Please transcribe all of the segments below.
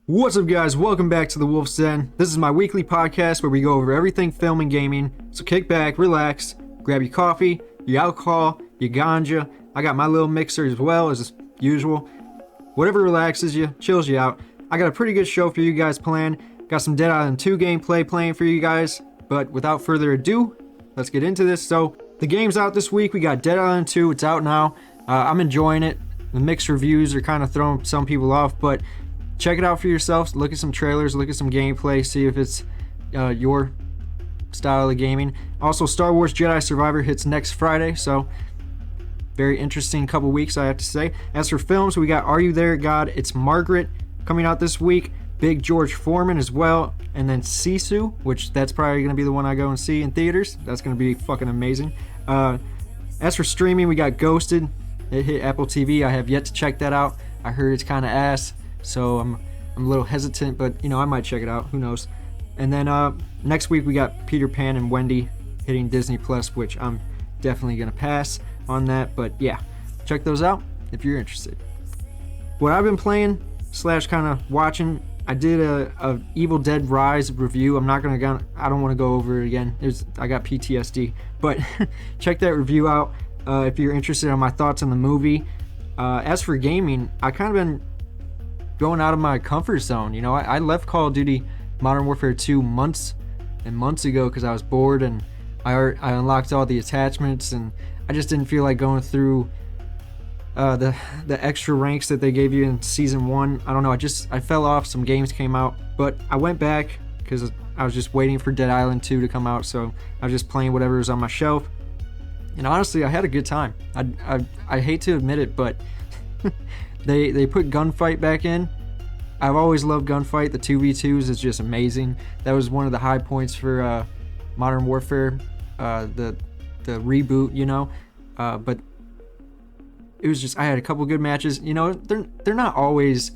What's up, guys? Welcome back to the Wolf's Den. This is my weekly podcast where we go over everything film and gaming. So kick back, relax, grab your coffee, your alcohol, your ganja. I got my little mixer as well as usual. Whatever relaxes you, chills you out. I got a pretty good show for you guys planned. Got some Dead Island 2 gameplay playing for you guys. But without further ado, let's get into this. So the game's out this week. We got Dead Island 2. It's out now. I'm enjoying it. The mixed reviews are kind of throwing some people off, but check it out for yourselves. Look at some trailers, look at some gameplay, see if it's your style of gaming. Also, Star Wars Jedi Survivor hits next Friday, so very interesting couple weeks, I have to say. As for films, we got Are You There, God? It's Margaret coming out this week. Big George Foreman as well. And then Sisu, which that's probably going to be the one I go and see in theaters. That's going to be fucking amazing. As for streaming, we got Ghosted. It hit Apple TV. I have yet to check that out. I heard it's kind of ass. So I'm a little hesitant, but I might check it out. Who knows? And then next week we got Peter Pan and Wendy hitting Disney Plus, which I'm definitely gonna pass on that. But yeah, check those out if you're interested. What I've been playing / kind of watching, I did a Evil Dead Rise review. I don't want to go over it again. I got PTSD, but check that review out if you're interested in my thoughts on the movie. As for gaming, I kind of been going out of my comfort zone. I left Call of Duty Modern Warfare 2 months and months ago because I was bored, and I unlocked all the attachments, and I just didn't feel like going through the extra ranks that they gave you in season 1. I don't know, I fell off. Some games came out, but I went back because I was just waiting for Dead Island 2 to come out, so I was just playing whatever was on my shelf. And honestly, I had a good time. I hate to admit it, but They put Gunfight back in. I've always loved Gunfight. The 2v2s is just amazing. That was one of the high points for Modern Warfare, the reboot, but it was just, I had a couple good matches. They're not always,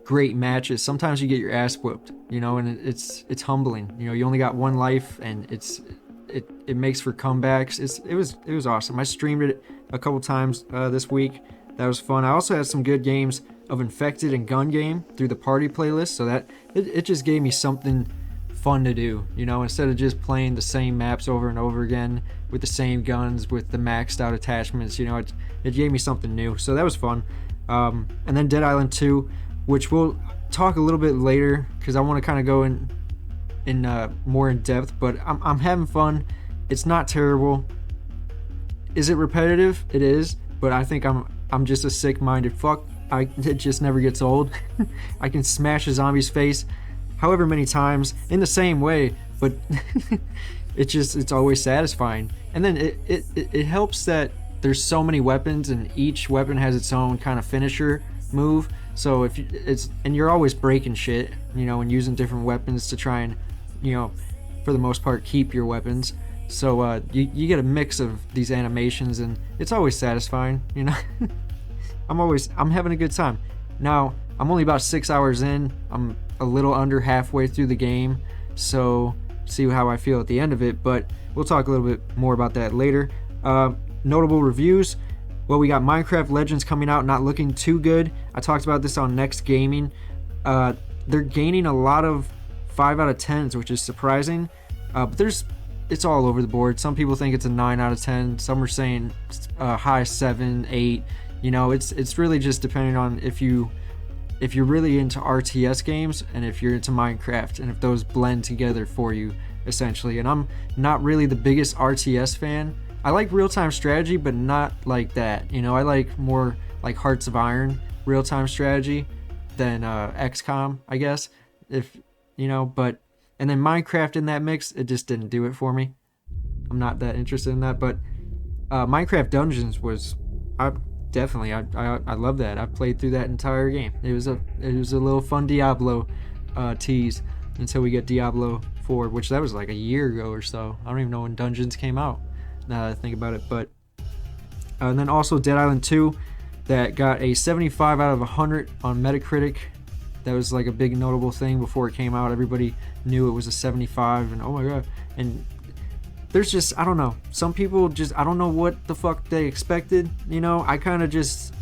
great matches. Sometimes you get your ass whooped, and it's humbling. You only got one life, and it makes for comebacks. It was awesome. I streamed it a couple times this week. That was fun. I also had some good games of Infected and Gun Game through the party playlist, so that it just gave me something fun to do, instead of just playing the same maps over and over again with the same guns with the maxed out attachments. It gave me something new, so that was fun. And then Dead Island 2, which we'll talk a little bit later because I want to kind of go in more in depth, but I'm having fun. It's not terrible. Is it repetitive? It is, but I think I'm just a sick-minded fuck. It just never gets old. I can smash a zombie's face however many times in the same way, but it's always satisfying. And then it helps that there's so many weapons, and each weapon has its own kind of finisher move. So and you're always breaking shit, and using different weapons to try and, for the most part, keep your weapons. So you get a mix of these animations, and it's always satisfying. I'm having a good time. Now I'm only about 6 hours in. I'm a little under halfway through the game, so see how I feel at the end of it. But we'll talk a little bit more about that later. Notable reviews. Well, we got Minecraft Legends coming out, not looking too good. I talked about this on Next Gaming. They're gaining a lot of 5 out of 10s, which is surprising. But it's all over the board. Some people think it's a 9 out of 10. Some are saying high 7, 8. It's really just depending on if you're really into RTS games and if you're into Minecraft, and if those blend together for you, essentially. And I'm not really the biggest RTS fan. I like real-time strategy, but not like that. I like more like Hearts of Iron real-time strategy than XCOM, I guess. But and then Minecraft in that mix, it just didn't do it for me. I'm not that interested in that. But Minecraft Dungeons was, I love that. I played through that entire game. It was a little fun Diablo tease until we get Diablo 4, which that was like a year ago or so. I don't even know when Dungeons came out, now that I think about it. But and then also Dead Island 2, that got a 75 out of 100 on Metacritic. That was like a big notable thing before it came out. Everybody knew it was a 75, and oh my god. And there's just, I don't know, some people just, I don't know what the fuck they expected. I kind of just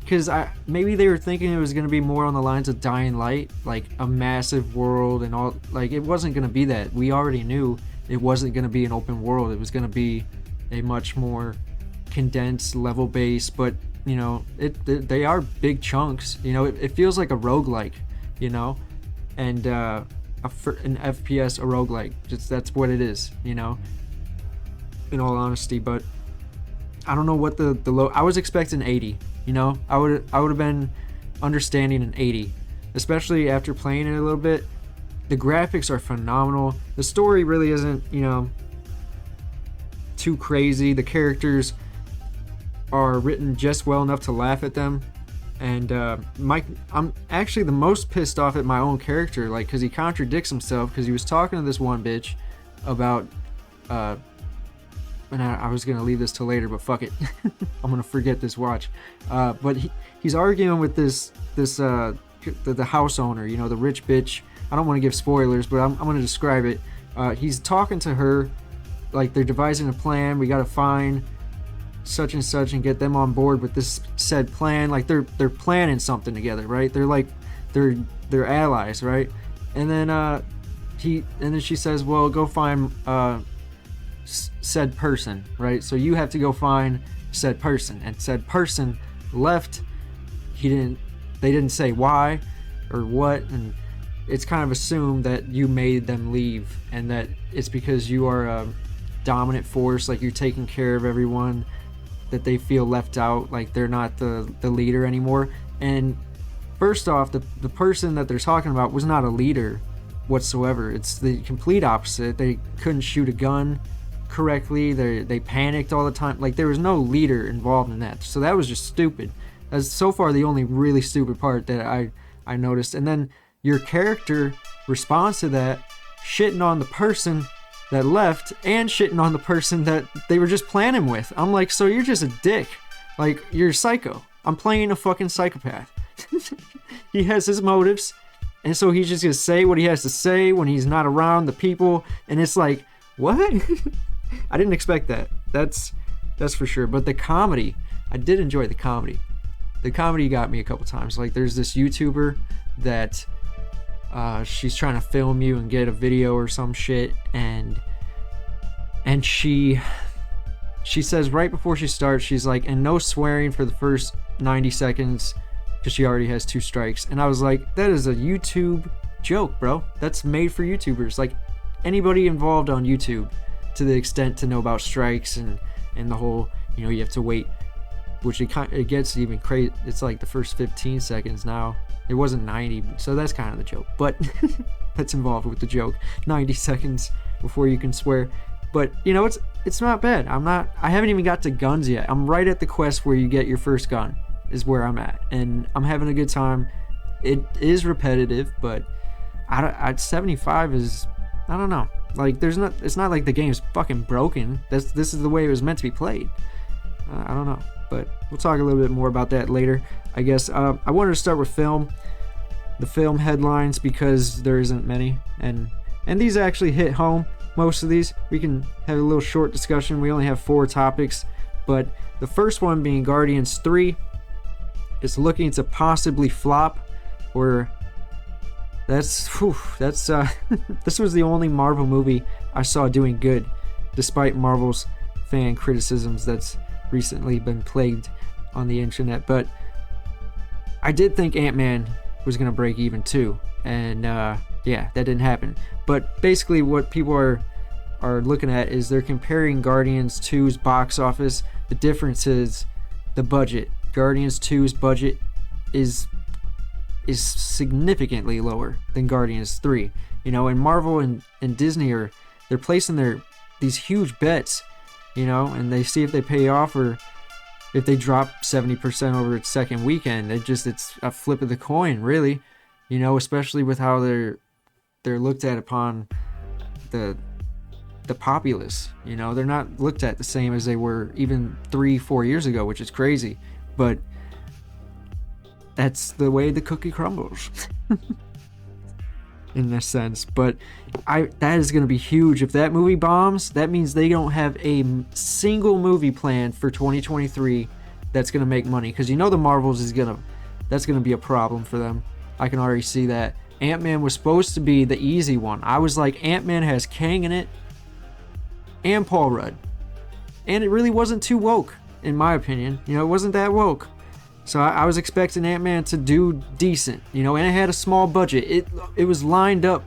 because maybe they were thinking it was going to be more on the lines of Dying Light, like a massive world and all. Like, it wasn't going to be that. We already knew it wasn't going to be an open world. It was going to be a much more condensed level base, but you know, they are big chunks. You know, it feels like a roguelike, you know, and an FPS, a roguelike. Just that's what it is, you know, in all honesty. But I don't know what the low. I was expecting 80. You know, I would have been understanding an 80, especially after playing it a little bit. The graphics are phenomenal. The story really isn't, you know, too crazy. The characters are written just well enough to laugh at them. And I'm actually the most pissed off at my own character, like, because he contradicts himself, because he was talking to this one bitch about and I was gonna leave this till later, but fuck it. I'm gonna forget this watch. But he's arguing with the house owner, you know, the rich bitch. I don't want to give spoilers, but I'm gonna describe it. He's talking to her, like they're devising a plan. We gotta find such and such and get them on board with this said plan. Like they're planning something together, right? They're allies, right? And then she says, well, go find said person, right? So you have to go find said person, and said person left. They didn't say why or what, and it's kind of assumed that you made them leave, and that it's because you are a dominant force, like you're taking care of everyone, that they feel left out, like they're not the leader anymore. And first off, the person that they're talking about was not a leader whatsoever. It's the complete opposite. They couldn't shoot a gun correctly. They panicked all the time. Like, there was no leader involved in that. So that was just stupid. That's so far the only really stupid part that I noticed. And then your character responds to that, shitting on the person that left and shitting on the person that they were just planning with. I'm like, so you're just a dick. Like, you're a psycho. I'm playing a fucking psychopath. He has his motives, and so he's just gonna say what he has to say when he's not around the people, and it's like, what? I didn't expect that. That's for sure. But the comedy, I did enjoy the comedy. The comedy got me a couple times. Like, there's this YouTuber that she's trying to film you and get a video or some shit, and she says right before she starts, she's like, and no swearing for the first 90 seconds, because she already has 2 strikes. And I was like, that is a YouTube joke, bro. That's made for YouTubers. Like, anybody involved on YouTube, to the extent to know about strikes and the whole, you know, you have to wait, which it gets even crazy. It's like the first 15 seconds now. It wasn't 90, so that's kind of the joke. But that's involved with the joke. 90 seconds before you can swear. But, you know, it's not bad. I haven't even got to guns yet. I'm right at the quest where you get your first gun, is where I'm at, and I'm having a good time. It is repetitive, but 75 is, I don't know. Like, it's not like the game's fucking broken. This is the way it was meant to be played. I don't know, but we'll talk a little bit more about that later, I guess. I wanted to start with the film headlines, because there isn't many, and these actually hit home. Most of these we can have a little short discussion. We only have 4 topics, but the first one being Guardians 3 is looking to possibly flop, or that's this was the only Marvel movie I saw doing good, despite Marvel's fan criticisms that's recently been plagued on the internet. But I did think Ant-Man was gonna break even too, and yeah, that didn't happen. But basically what people are looking at is they're comparing Guardians 2's box office. The difference is the budget. Guardians 2's budget is significantly lower than Guardians 3. You know, and Marvel and Disney they're placing these huge bets, you know, and they see if they pay off, or if they drop 70% over its second weekend. It's a flip of the coin, really, you know, especially with how they're looked at upon the populace. You know, they're not looked at the same as they were even 3-4 years ago, which is crazy, but that's the way the cookie crumbles. In this sense. But that is going to be huge. If that movie bombs, that means they don't have a single movie planned for 2023 that's gonna make money, because you know the Marvels that's gonna be a problem for them. I can already see that. Ant-Man was supposed to be the easy one. I was like, Ant-Man has Kang in it and Paul Rudd, and it really wasn't too woke, in my opinion. You know, it wasn't that woke. So I was expecting Ant-Man to do decent, you know, and it had a small budget. It was lined up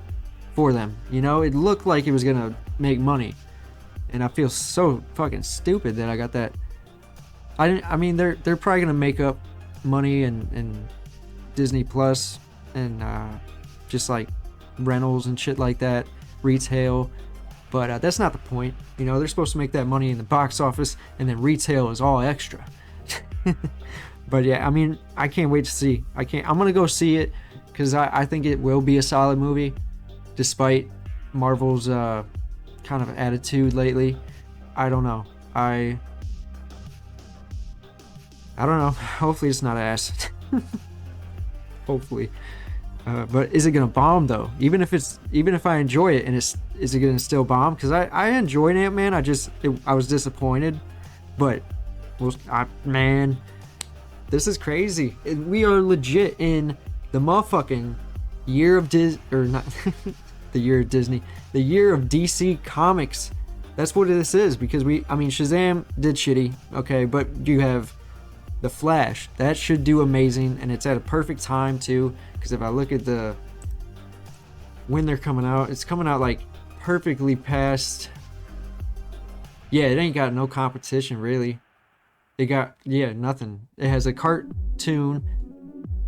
for them, you know. It looked like it was gonna make money, and I feel so fucking stupid that I got that. I mean, they're probably gonna make up money and Disney Plus and just like rentals and shit like that, retail. But that's not the point, you know. They're supposed to make that money in the box office, and then retail is all extra. But yeah, I mean, I can't wait to see. I'm gonna go see it because I think it will be a solid movie, despite Marvel's kind of attitude lately. I don't know. I don't know. Hopefully it's not ass. Hopefully. But is it gonna bomb though? Even if I enjoy it, and is it gonna still bomb? Because I enjoyed Ant-Man. I was disappointed, but man, this is crazy. We are legit in the motherfucking year of not the year of Disney, the year of DC Comics. That's what this is, because Shazam did shitty, okay, but you have The Flash. That should do amazing, and it's at a perfect time too, because if I look at when they're coming out, it's coming out like perfectly past. Yeah, it ain't got no competition really. It got, nothing. It has a cartoon,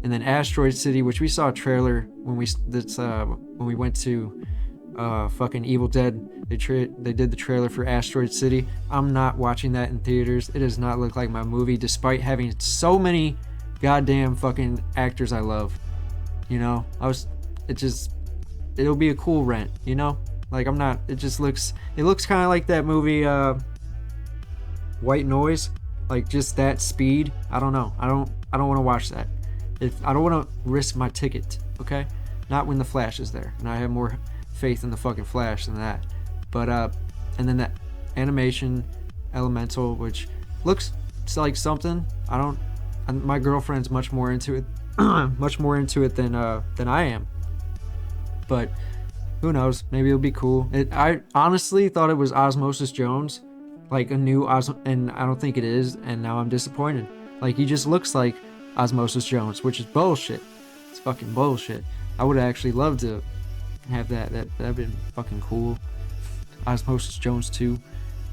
and then Asteroid City, which we saw a trailer when we went to fucking Evil Dead. They did the trailer for Asteroid City. I'm not watching that in theaters. It does not look like my movie, despite having so many goddamn fucking actors I love. You know, it'll be a cool rent, you know? Like, it looks kind of like that movie, White Noise. Like, just that speed. I don't know. I don't want to watch that. I don't want to risk my ticket, okay? Not when the Flash is there. And I have more faith in the fucking Flash than that. But and then that animation Elemental, which looks like something. My girlfriend's much more into it than I am. But who knows? Maybe it'll be cool. I honestly thought it was Osmosis Jones, like a new and I don't think it is, and now I'm disappointed. Like, he just looks like Osmosis Jones, which is bullshit. It's fucking bullshit. I would actually love to have that. That'd been fucking cool. Osmosis Jones 2.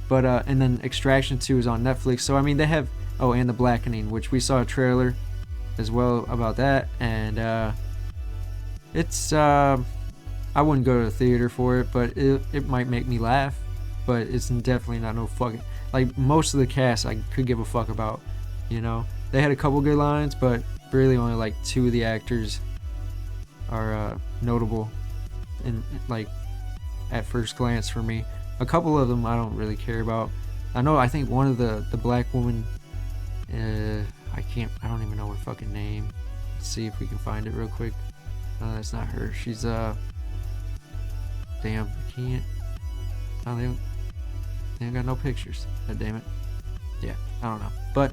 But and then Extraction 2 is on Netflix. So I mean, they have and The Blackening, which we saw a trailer as well about that, and it's I wouldn't go to the theater for it, but it might make me laugh. But it's definitely not no fucking, like, most of the cast I could give a fuck about, you know. They had a couple good lines, but really only like 2 of the actors are notable in, like, at first glance for me. A couple of them I don't really care about. I think one of the black woman, I don't even know her fucking name. Let's see if we can find it real quick. No, that's not her. She's damn, I can't. Oh, they ain't got no pictures. God damn it. Yeah, I don't know. But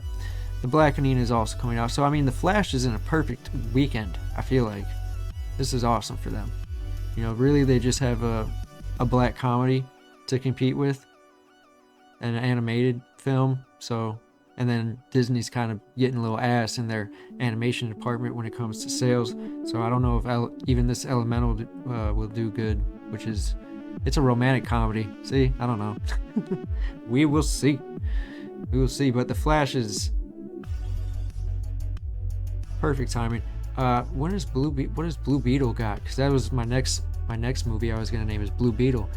The Blackening is also coming out. So I mean, The Flash is in a perfect weekend. I feel like this is awesome for them. You know, really, they just have a black comedy to compete with, an animated film. So, and then Disney's kind of getting a little ass in their animation department when it comes to sales. So I don't know if even this Elemental will do good, which is, it's a romantic comedy. See, I don't know. We will see. We will see. But The Flash is perfect timing. What does Blue Beetle got? Because that was my next movie I was gonna name is Blue Beetle.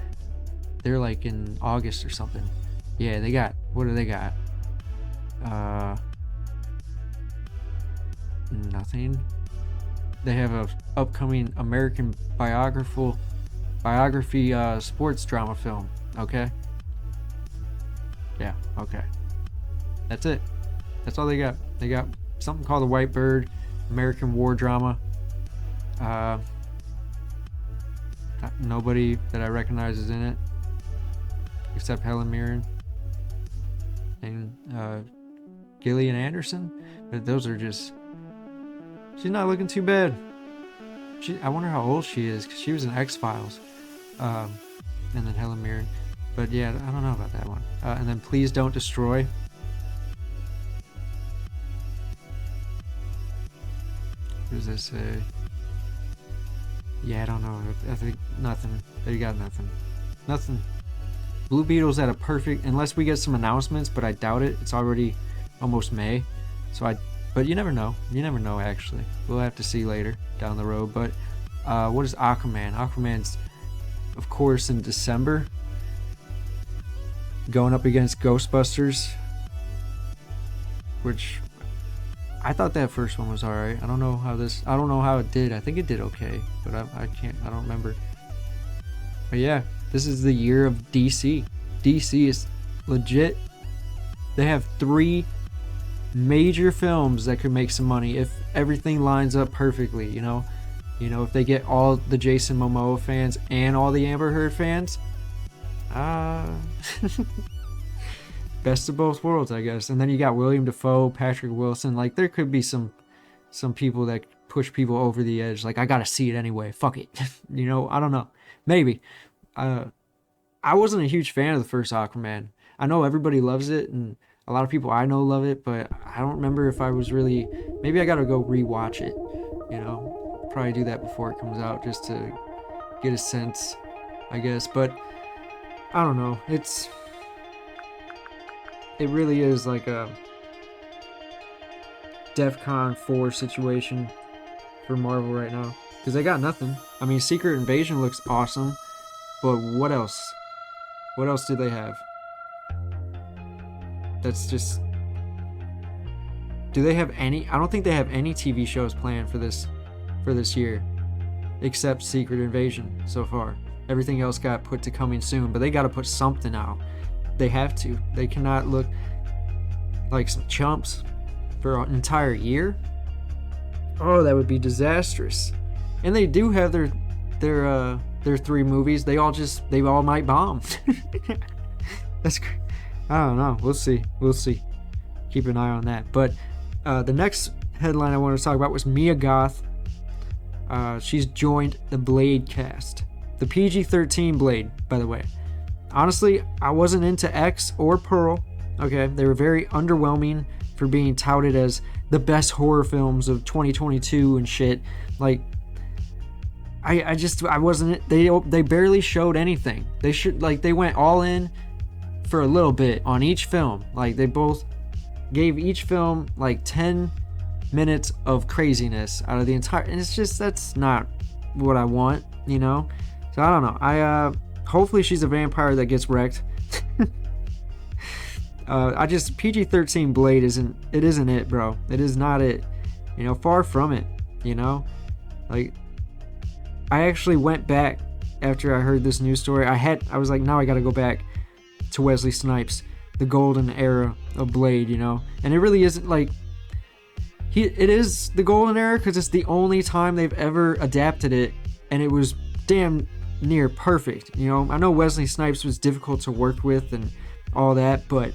They're like in August or something. Yeah, they got, what do they got? Nothing. They have a upcoming American biography sports drama film. Okay. Yeah. Okay. That's it. That's all they got. They got something called The White Bird, American war drama. Nobody that I recognize is in it except Helen Mirren and Gillian Anderson, but those are just. She's not looking too bad. I wonder how old she is, because she was in X-Files, and then Helen Mirren. But yeah, I don't know about that one. And then Please Don't Destroy. What does this say? Yeah, I don't know. I think nothing. They got nothing. Nothing. Blue Beetle's at a perfect, unless we get some announcements, but I doubt it. It's already almost May. But you never know. You never know, actually. We'll have to see later down the road. But what is Aquaman? Aquaman's, of course, in December. Going up against Ghostbusters. Which, I thought that first one was alright. I don't know how it did. I think it did okay. But I don't remember. But yeah, this is the year of DC. DC is legit. They have 3 major films that could make some money if everything lines up perfectly, you know, if they get all the Jason Momoa fans and all the Amber Heard fans, best of both worlds, I guess. And then you got William Dafoe, Patrick Wilson. Like, there could be some people that push people over the edge. Like, I gotta see it anyway. Fuck it. I don't know. Maybe. I wasn't a huge fan of the first Aquaman. I know everybody loves it, and a lot of people I know love it, but I don't remember if I was really. Maybe I gotta go rewatch it. Probably do that before it comes out just to get a sense, I guess. But I don't know. It really is like a DEFCON 4 situation for Marvel right now, because they got nothing. I mean, Secret Invasion looks awesome, but what else? What else do they have? That's just. Do they have any? I don't think they have any TV shows planned for this year, except Secret Invasion so far. Everything else got put to coming soon, but they got to put something out. They have to. They cannot look like some chumps for an entire year. Oh, that would be disastrous. And they do have their 3 movies. They all might bomb. That's great. I don't know. We'll see. Keep an eye on that. But the next headline I wanted to talk about was Mia Goth. She's joined the Blade cast. The PG-13 Blade, by the way. Honestly, I wasn't into X or Pearl. Okay, they were very underwhelming for being touted as the best horror films of 2022 and shit. Like, I wasn't. They barely showed anything. They went all in for a little bit on each film. Like, they both gave each film like 10 minutes of craziness out of the entire, and it's just, that's not what I want, so I don't know. Hopefully she's a vampire that gets wrecked. PG-13 Blade isn't it, bro. It is not it, far from it. Like, I actually went back after I heard this news story. I was like, now I gotta go back to Wesley Snipes, the golden era of Blade, and it really isn't like it is the golden era because it's the only time they've ever adapted it, and it was damn near perfect. I know Wesley Snipes was difficult to work with and all that, but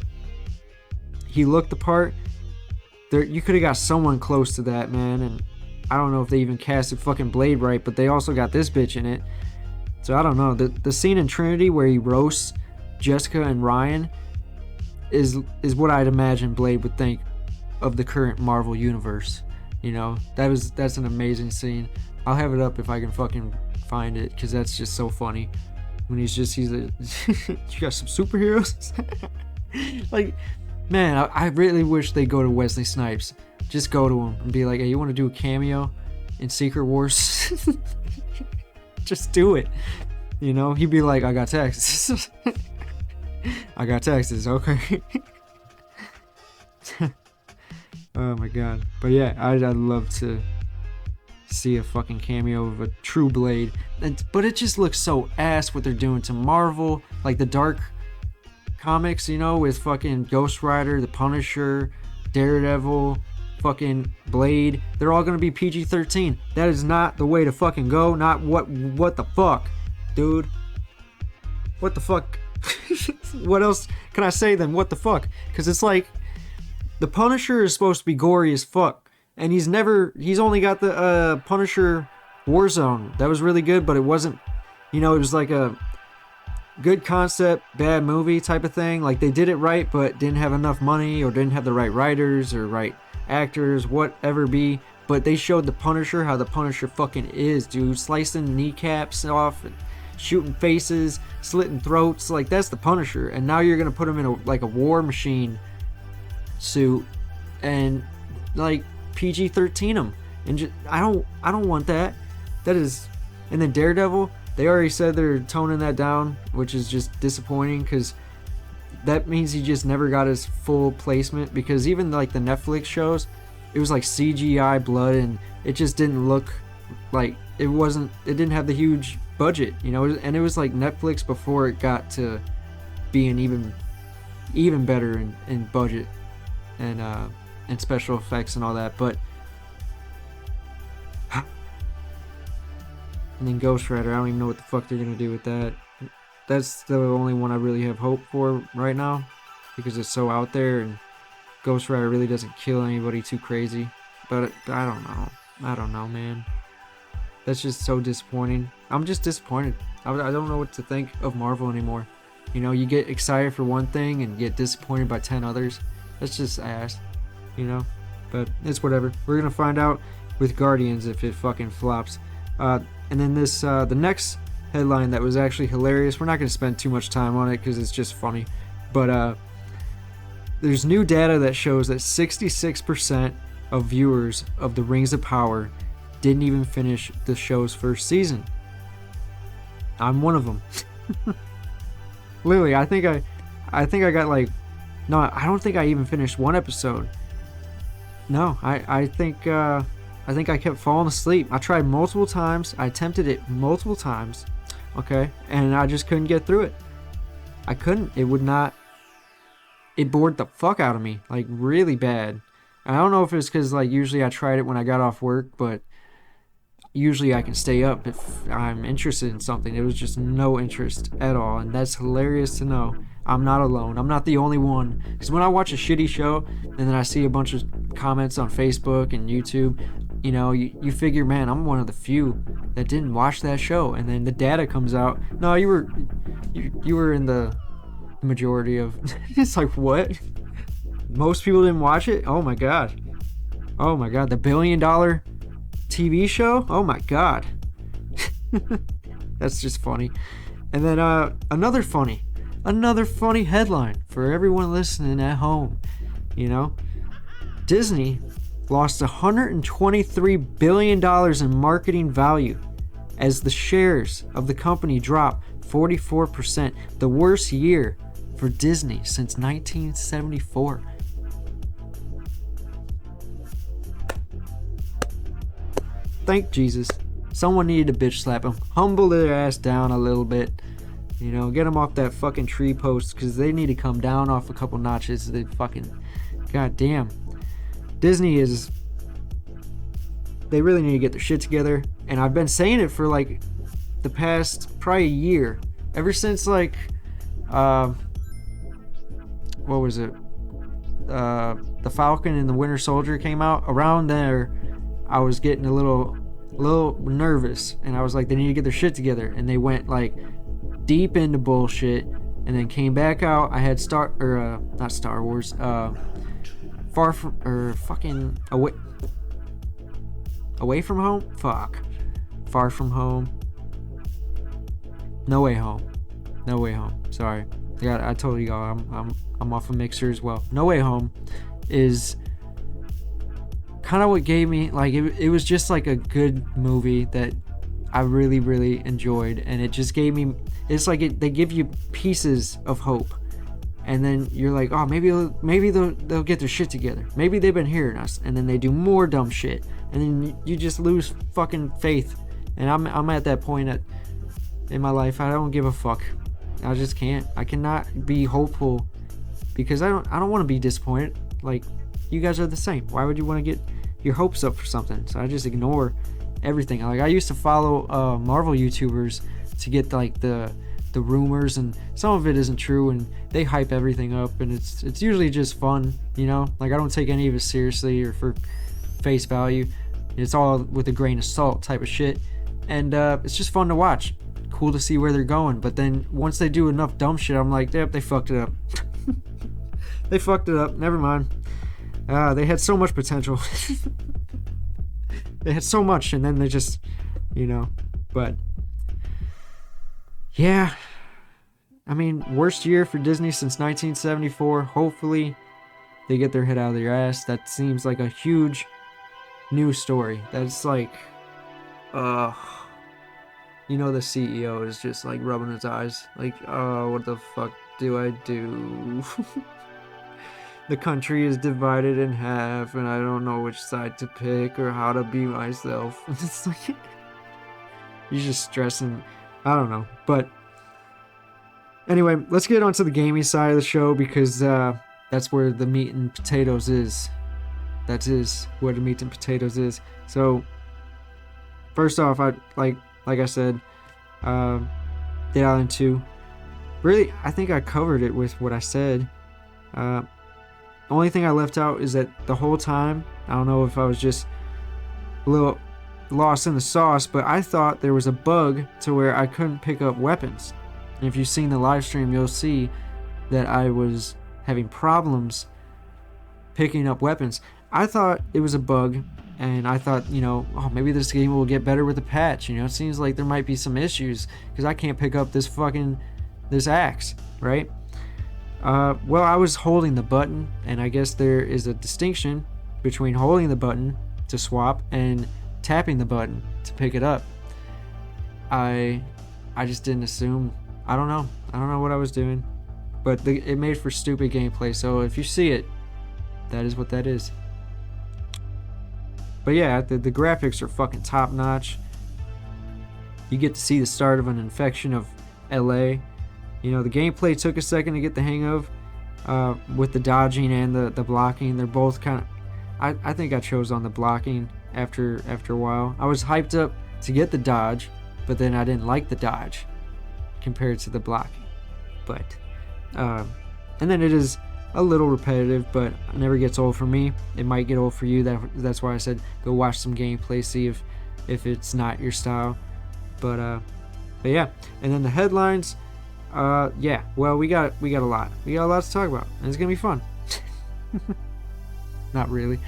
he looked the part. You could have got someone close to that, man, and I don't know if they even casted fucking Blade right, but they also got this bitch in it. So I don't know. The scene in Trinity where he roasts Jessica and Ryan is what I'd imagine Blade would think of the current Marvel universe. That's an amazing scene. I'll have it up if I can fucking find it, because that's just so funny when he's a you got some superheroes. Like, man, I really wish they go to Wesley Snipes. Just go to him and be like, hey, you want to do a cameo in Secret Wars? Just do it. He'd be like, I got taxes. I got taxes, okay. Oh my god. But yeah, I'd love to see a fucking cameo of a true Blade. But it just looks so ass what they're doing to Marvel. Like the Dark comics, with fucking Ghost Rider, the Punisher, Daredevil, fucking Blade. They're all gonna be PG-13. That is not the way to fucking go. Not what the fuck, dude. What the fuck? What else can I say than what the fuck? Because it's like, The Punisher is supposed to be gory as fuck, and he's only got the Punisher Warzone. That was really good, but it wasn't, it was like a good concept, bad movie type of thing. Like, they did it right, but didn't have enough money, or didn't have the right writers or right actors, whatever be. But they showed the Punisher how the Punisher fucking is, dude. Slicing kneecaps off, and shooting faces, slitting throats. Like, that's the Punisher. And now you're gonna put him in a War Machine suit and like PG-13 him. And just, I don't want that. That is. And then Daredevil, they already said they're toning that down, which is just disappointing, because that means he just never got his full placement. Because even like the Netflix shows, it was like CGI blood, and it just didn't look like it didn't have the huge budget, and it was like Netflix before it got to being even better in budget and special effects and all that. But and then Ghost Rider, I don't even know what the fuck they're gonna do with that. That's the only one I really have hope for right now, because it's so out there, and Ghost Rider really doesn't kill anybody too crazy. But I don't know, man. That's just so disappointing. I'm just disappointed. I don't know what to think of Marvel anymore. You get excited for one thing and get disappointed by 10 others. That's just ass, But it's whatever. We're gonna find out with Guardians if it fucking flops. And then this, the next headline that was actually hilarious. We're not gonna spend too much time on it because it's just funny. But there's new data that shows that 66% of viewers of The Rings of Power didn't even finish the show's first season. I'm one of them. Literally, I think I got like, no, I don't think I even finished one episode. No, I think I kept falling asleep. I tried multiple times. I attempted it multiple times. Okay, and I just couldn't get through it. I couldn't. It would not. It bored the fuck out of me, like really bad. And I don't know if it's because like usually I tried it when I got off work, but usually I can stay up if I'm interested in something. It was just no interest at all, and that's hilarious to know. I'm not alone. I'm not the only one. Because when I watch a shitty show and then I see a bunch of comments on Facebook and YouTube, you figure, man, I'm one of the few that didn't watch that show. And then the data comes out. No, you were in the majority of. It's like, what? Most people didn't watch it? Oh my god. The $1 billion TV show? Oh my god. That's just funny. And then another funny headline for everyone listening at home. Disney lost $123 billion in marketing value as the shares of the company dropped 44%, the worst year for Disney since 1974. Thank Jesus. Someone needed to bitch slap them. Humble their ass down a little bit. Get them off that fucking tree post, because they need to come down off a couple notches. They fucking... goddamn. Disney they really need to get their shit together. And I've been saying it for like the past probably a year. Ever since like... what was it? The Falcon and the Winter Soldier came out. Around there, I was getting a little nervous, and I was like, they need to get their shit together. And they went like deep into bullshit, and then came back out. I had not Star Wars, Far From, or fucking Away From Home. Fuck, Far From Home. No Way Home. Sorry, I told you all I'm off a mixer as well. No Way Home is kind of what gave me, like, it was just like a good movie that I really, really enjoyed, and it just gave me, it's like they give you pieces of hope, and then you're like, oh, maybe they'll get their shit together. Maybe they've been hearing us, and then they do more dumb shit, and then you just lose fucking faith. And I'm at that point in my life. I don't give a fuck. I just can't. I cannot be hopeful, because I don't want to be disappointed. Like, you guys are the same. Why would you want to get your hopes up for something? So I just ignore everything. Like, I used to follow Marvel YouTubers to get like the the rumors, and some of it isn't true, and they hype everything up, and it's usually just fun, you know. Like, I don't take any of it seriously or for face value. It's all with a grain of salt type of shit, and it's just fun to watch. Cool to see where they're going. But then once they do enough dumb shit, I'm like, yep, they fucked it up. They fucked it up. Never mind. They had so much potential. They had so much, and then they just, you know. But yeah, I mean, worst year for Disney since 1974. Hopefully they get their head out of their ass. That seems like a huge news story. That's like, you know, the CEO is just like rubbing his eyes, like, oh, what the fuck do I do? The country is divided in half, and I don't know which side to pick or how to be myself. It's like, he's just stressing. I don't know. But anyway, let's get onto the gaming side of the show, because that's where the meat and potatoes is. That is where the meat and potatoes is. So first off, I like I said, Dead Island 2. Really, I think I covered it with what I said. Only thing I left out is that the whole time, I don't know if I was just a little lost in the sauce, but I thought there was a bug to where I couldn't pick up weapons. And if you've seen the live stream, you'll see that I was having problems picking up weapons. I thought it was a bug, and I thought, you know, oh, maybe this game will get better with the patch. You know, it seems like there might be some issues because I can't pick up this axe, right? Well, I was holding the button, and I guess there is a distinction between holding the button to swap and tapping the button to pick it up. I just didn't assume. I don't know what I was doing, but it made for stupid gameplay. So if you see it, that is what that is. But yeah, the graphics are fucking top notch. You get to see the start of an infection of LA. You know, the gameplay took a second to get the hang of, with the dodging and the blocking. They're both kind of, I think I chose on the blocking after a while. I was hyped up to get the dodge, but then I didn't like the dodge compared to the blocking. But and then it is a little repetitive, but it never gets old for me. It might get old for you. That's why I said go watch some gameplay, see if it's not your style. But yeah, and then the headlines. Yeah, well, we got a lot. We got a lot to talk about, and it's gonna be fun. Not really.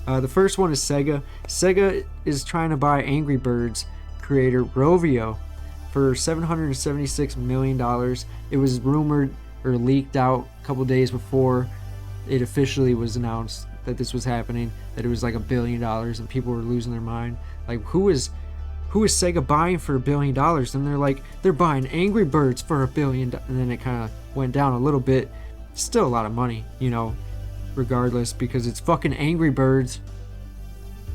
The first one is Sega. Sega is trying to buy Angry Birds creator Rovio for $776 million. It was rumored or leaked out a couple days before it officially was announced that this was happening, that it was like $1 billion, and people were losing their mind. Like, who is Sega buying for $1 billion? And they're like, they're buying Angry Birds for $1 billion. And then it kind of went down a little bit. Still a lot of money, you know, regardless, because it's fucking Angry Birds.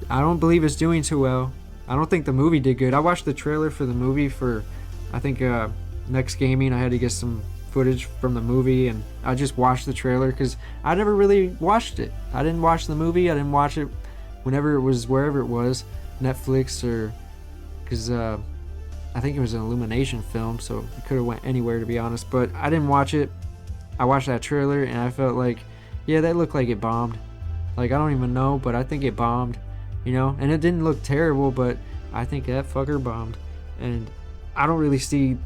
I don't believe it's doing too well. I don't think the movie did good. I watched the trailer for the movie for, I think, Next Gaming. I had to get some footage from the movie, and I just watched the trailer because I never really watched it. I didn't watch the movie. I didn't watch it whenever it was, wherever it was, Netflix, or because I think it was an Illumination film, so it could have went anywhere, to be honest. But I didn't watch it. I watched that trailer, and I felt like, yeah, that looked like it bombed. Like, I don't even know, but I think it bombed, you know? And it didn't look terrible, but I think that fucker bombed. And I don't really see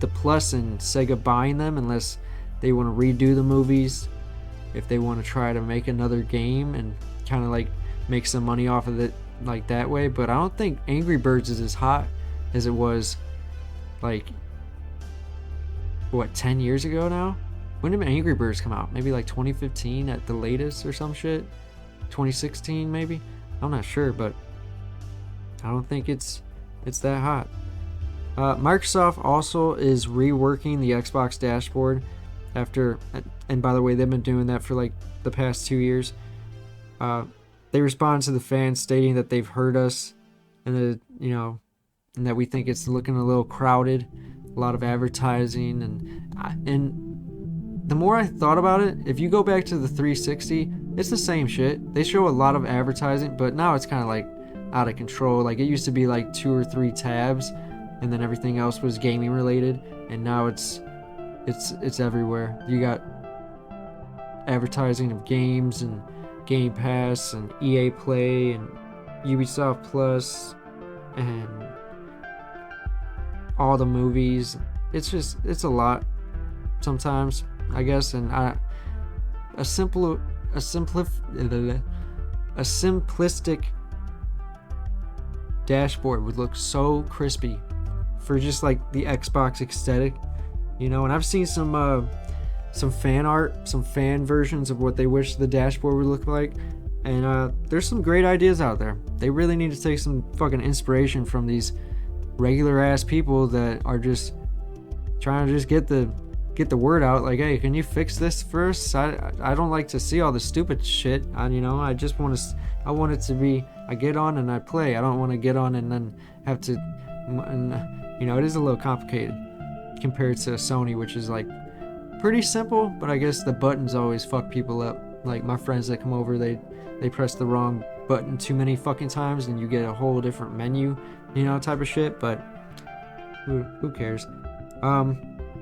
the plus in Sega buying them unless they want to redo the movies, if they want to try to make another game and kind of like make some money off of it like that way. But I don't think Angry Birds is as hot as it was, like, what, 10 years ago now? When did Angry Birds come out? Maybe like 2015 at the latest or some shit? 2016 maybe? I'm not sure, but I don't think it's that hot. Microsoft also is reworking the Xbox dashboard after, and by the way, they've been doing that for like the past 2 years. They respond to the fans stating that they've heard us, and that, you know, and that we think it's looking a little crowded, a lot of advertising, and the more I thought about it, if you go back to the 360, it's the same shit. They show a lot of advertising, but now it's kind of like out of control. Like, it used to be like 2 or 3 tabs and then everything else was gaming related, and now it's everywhere. You got advertising of games and Game Pass and EA Play and Ubisoft Plus and all the movies. It's a lot sometimes, I guess, and a simplistic dashboard would look so crispy for just like the Xbox aesthetic, you know. And I've seen some fan art, some fan versions of what they wish the dashboard would look like, and there's some great ideas out there. They really need to take some fucking inspiration from these regular ass people that are just trying to just get the word out, like, hey, can you fix this for us? I don't like to see all the stupid shit. I want it to be, I get on and I play. I don't want to get on and then have to, you know, it is a little complicated compared to Sony, which is like pretty simple, but I guess the buttons always fuck people up. Like my friends that come over, they press the wrong button too many fucking times and you get a whole different menu, you know, type of shit, but who cares?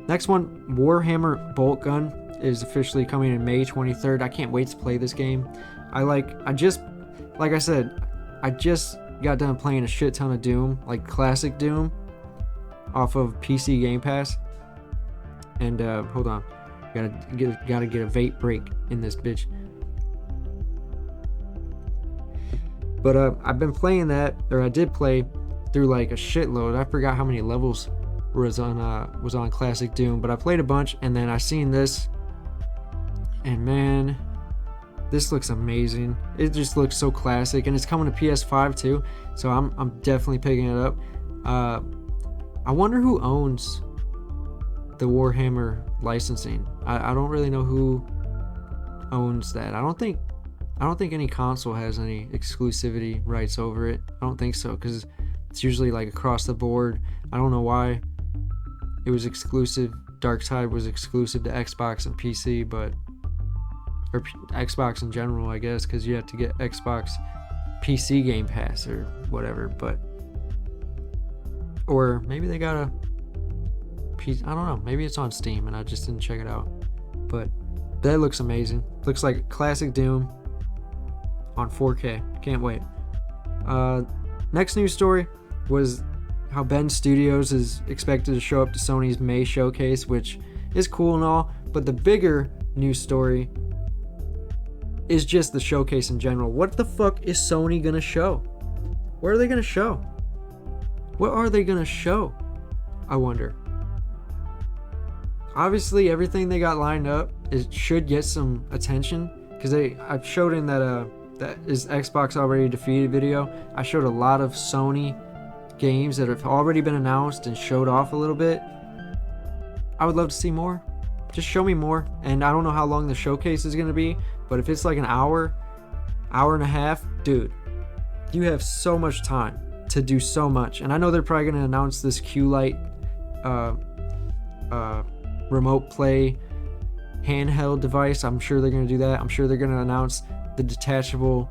Next one, Warhammer Bolt Gun is officially coming in May 23rd. I can't wait to play this game. I just got done playing a shit ton of Doom, like classic Doom, off of PC Game Pass. And hold on, gotta get a vape break in this bitch. But I've been playing that, or I did play through like a shitload. I forgot how many levels was on classic Doom, but I played a bunch, and then I seen this, and man, this looks amazing. It just looks so classic, and it's coming to PS5 too, so I'm definitely picking it up. I wonder who owns the Warhammer licensing. I don't really know who owns that. I don't think any console has any exclusivity rights over it. I don't think so, because it's usually like across the board. I don't know why it was exclusive. Darktide was exclusive to Xbox and PC, or Xbox in general, I guess, because you have to get Xbox PC Game Pass or whatever. But or maybe they got a PC. I don't know. Maybe it's on Steam and I just didn't check it out. But that looks amazing. Looks like classic Doom on 4K. Can't wait. Next news story was how Bend Studios is expected to show up to Sony's May showcase, which is cool and all, but the bigger news story is just the showcase in general. What the fuck is Sony gonna show? What are they gonna show? What are they gonna show? I wonder. Obviously, everything they got lined up should get some attention, because I've showed in that is Xbox already defeated video. I showed a lot of Sony games that have already been announced and showed off a little bit. I would love to see more. Just show me more. And I don't know how long the showcase is going to be, but if it's like an hour and a half, dude, you have so much time to do so much. And I know they're probably going to announce this Q-Lite remote play handheld device. I'm sure they're going to do that. I'm sure they're going to announce the detachable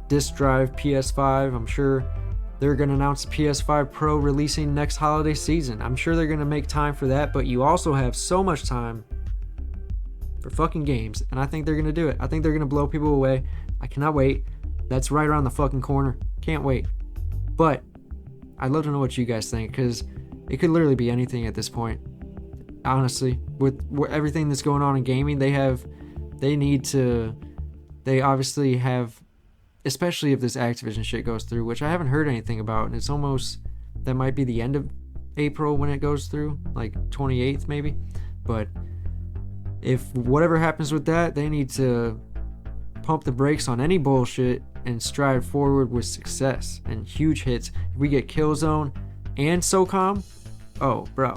disc drive PS5. I'm sure they're going to announce the PS5 Pro releasing next holiday season. I'm sure they're going to make time for that, but you also have so much time for fucking games, and I think they're going to do it. I think they're going to blow people away. I cannot wait. That's right around the fucking corner. Can't wait. But I'd love to know what you guys think, because it could literally be anything at this point. Honestly, with everything that's going on in gaming, they obviously have, especially if this Activision shit goes through, which I haven't heard anything about, and it's almost, that might be the end of April when it goes through, like 28th maybe. But if whatever happens with that, they need to pump the brakes on any bullshit and stride forward with success and huge hits. If we get Killzone and SOCOM, oh, bro,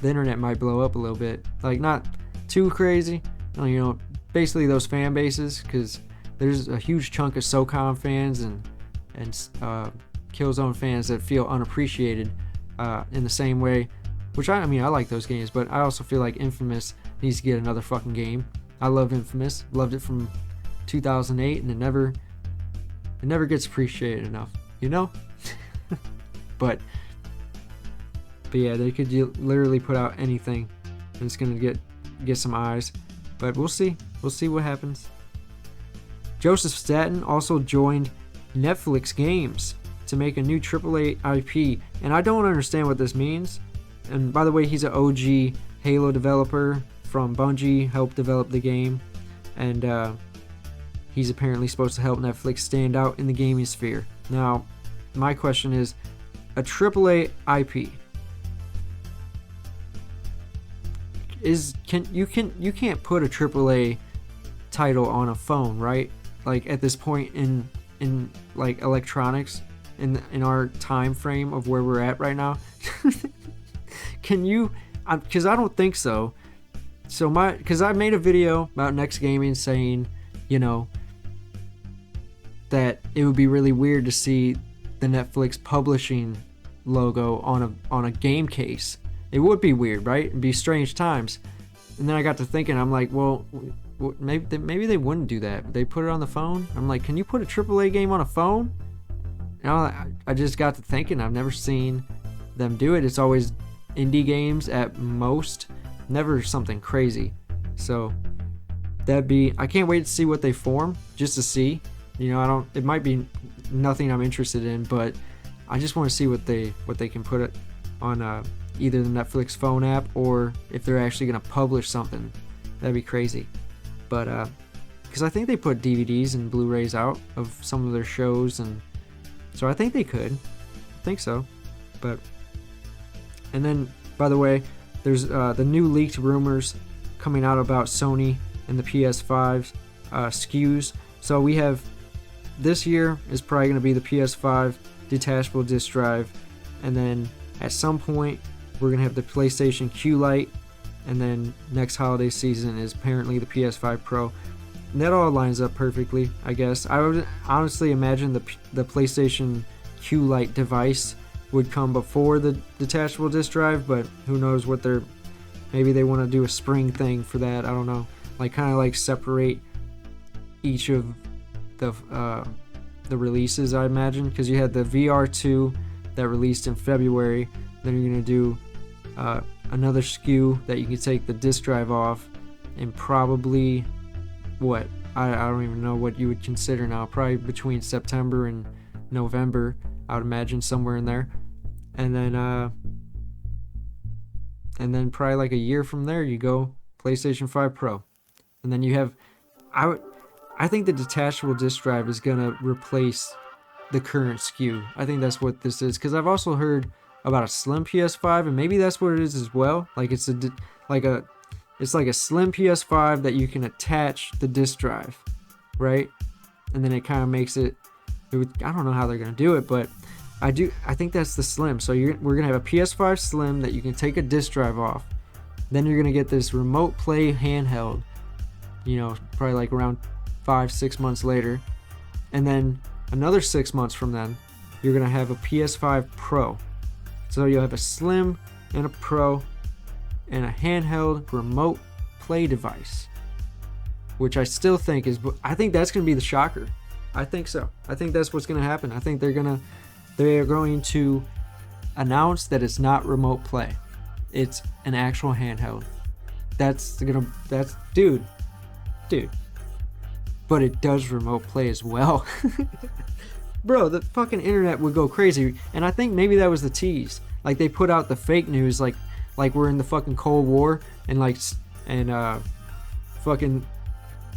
the internet might blow up a little bit. Like, not too crazy, you know, basically those fan bases, because there's a huge chunk of SOCOM fans and Killzone fans that feel unappreciated in the same way, which I mean, I like those games, but I also feel like Infamous needs to get another fucking game. I love Infamous, loved it from 2008, and it never gets appreciated enough, you know? But yeah, they could literally put out anything, and it's gonna get some eyes. But we'll see. We'll see what happens. Joseph Staten also joined Netflix Games to make a new AAA IP, and I don't understand what this means. And by the way, he's an OG Halo developer from Bungie, helped develop the game, and he's apparently supposed to help Netflix stand out in the gaming sphere. Now, my question is, a AAA IP you can't put a AAA title on a phone, right? Like at this point in like electronics, in our time frame of where we're at right now. Can you? Because I don't think so. So because I made a video about Next Gaming saying, you know, that it would be really weird to see the Netflix publishing logo on a game case. It would be weird, right? It'd be strange times. And then I got to thinking, I'm like, well, maybe they wouldn't do that. They put it on the phone. I'm like, can you put a AAA game on a phone? And I just got to thinking, I've never seen them do it. It's always indie games at most, never something crazy. So I can't wait to see what they form, just to see. You know, it might be nothing I'm interested in, but I just want to see what they can put it on either the Netflix phone app, or if they're actually going to publish something. That'd be crazy. But because I think they put DVDs and Blu-rays out of some of their shows, and so I think they could. I think so. And then, by the way, there's the new leaked rumors coming out about Sony and the PS5 SKUs. So we have, this year is probably going to be the PS5 detachable disc drive, and then at some point we're going to have the PlayStation Q-Lite, and then next holiday season is apparently the PS5 Pro. And that all lines up perfectly, I guess. I would honestly imagine the PlayStation Q-Lite device would come before the detachable disc drive, but who knows what maybe they want to do a spring thing for that. I don't know, like kind of like separate each of the releases, I imagine, because you had the VR2 that released in February. Then you're going to do another SKU that you can take the disc drive off, and probably I don't even know what you would consider now, probably between September and November, I would imagine, somewhere in there. And then probably like a year from there you go PlayStation 5 Pro. And then you have, I think the detachable disc drive is gonna replace the current SKU. I think that's what this is, because I've also heard about a slim PS5, and maybe that's what it is as well. Like it's like a slim PS5 that you can attach the disc drive, right? And then it kind of makes it. I don't know how they're gonna do it, but I think that's the slim. So we're gonna have a PS5 Slim that you can take a disc drive off. Then you're gonna get this remote play handheld. You know, probably like around 5-6 months later, and then another 6 months from then, you're gonna have a PS5 Pro. So you'll have a Slim and a Pro and a handheld remote play device, which I still think I think that's gonna be the shocker. I think so. I think that's what's gonna happen. I think they're going to announce that it's not remote play. It's an actual handheld. Dude. But it does remote play as well. Bro, the fucking internet would go crazy. And I think maybe that was the tease. Like they put out the fake news like we're in the fucking Cold War, and fucking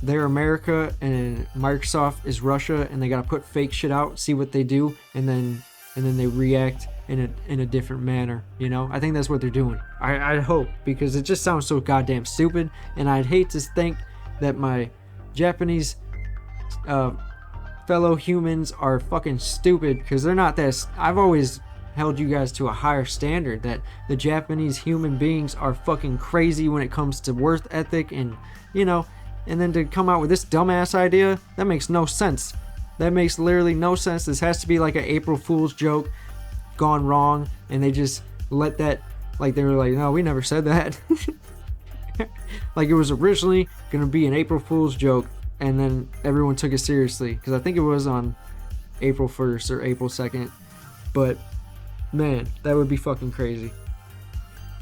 they're America and Microsoft is Russia, and they gotta put fake shit out, see what they do, and then they react in a different manner, you know? I think that's what they're doing. I hope, because it just sounds so goddamn stupid, and I'd hate to think that my Japanese fellow humans are fucking stupid, because they're not that. I've always held you guys to a higher standard, that the Japanese human beings are fucking crazy when it comes to work ethic, and you know, and then to come out with this dumbass idea, that makes no sense. That makes literally no sense. This has to be like an April Fool's joke gone wrong, and they just let that, like they were like, no, we never said that. Like it was originally gonna be an April Fool's joke, and then everyone took it seriously, because I think it was on April 1st or April 2nd. But Man, that would be fucking crazy.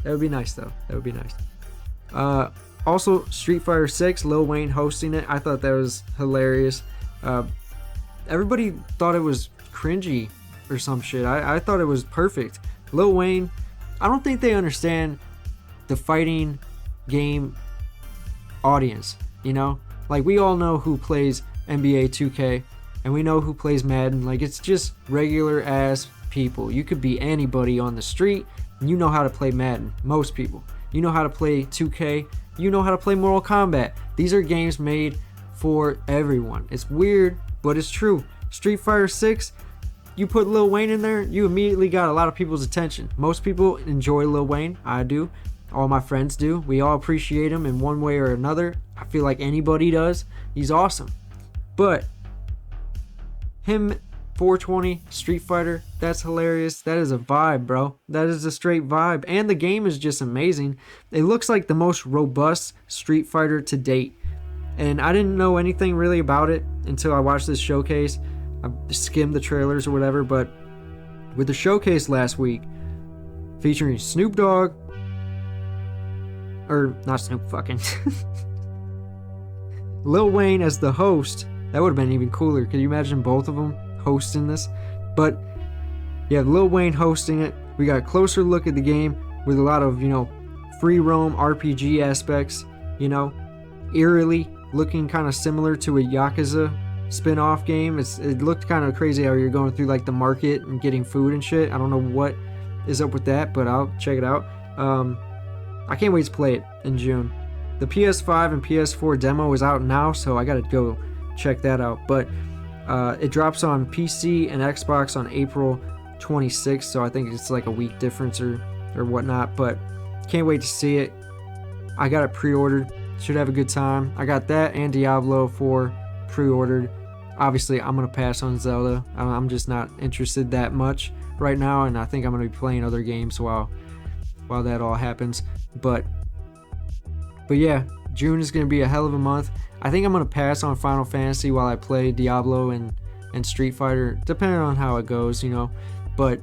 That would be nice though. That would be nice. Also, Street Fighter 6, Lil Wayne hosting it. I thought that was hilarious. Everybody thought it was cringy or some shit. I thought it was perfect. Lil Wayne, I don't think they understand the fighting game audience, you know? Like, we all know who plays NBA 2K, and we know who plays Madden. Like, it's just regular ass people. You could be anybody on the street, and you know how to play Madden. Most people. You know how to play 2K. You know how to play Mortal Kombat. These are games made for everyone. It's weird, but it's true. Street Fighter 6, you put Lil Wayne in there, you immediately got a lot of people's attention. Most people enjoy Lil Wayne. I do. All my friends do. We all appreciate him in one way or another. I feel like anybody does. He's awesome. But him, 420, Street Fighter, that's hilarious. That is a vibe, bro. That is a straight vibe. And the game is just amazing. It looks like the most robust Street Fighter to date. And I didn't know anything really about it until I watched this showcase. I skimmed the trailers or whatever, but with the showcase last week featuring Snoop Dogg, or not Snoop fucking, Lil Wayne as the host, that would have been even cooler. Could you imagine both of them hosting this? But you have Lil Wayne hosting it. We got a closer look at the game with a lot of, free roam RPG aspects, eerily looking kind of similar to a Yakuza spin-off game. It looked kind of crazy how you're going through like the market and getting food and shit. I don't know what is up with that, but I'll check it out. I can't wait to play it in June. The PS5 and PS4 demo is out now, so I gotta go check that out. But it drops on PC and Xbox on April 26th, so I think it's like a week difference or whatnot. But can't wait to see it. I got it pre-ordered. Should have a good time. I got that and Diablo 4 pre-ordered. Obviously, I'm gonna pass on Zelda. I'm just not interested that much right now, and I think I'm gonna be playing other games while that all happens. But yeah, June is gonna be a hell of a month. I think I'm gonna pass on Final Fantasy while I play Diablo and Street Fighter, depending on how it goes, But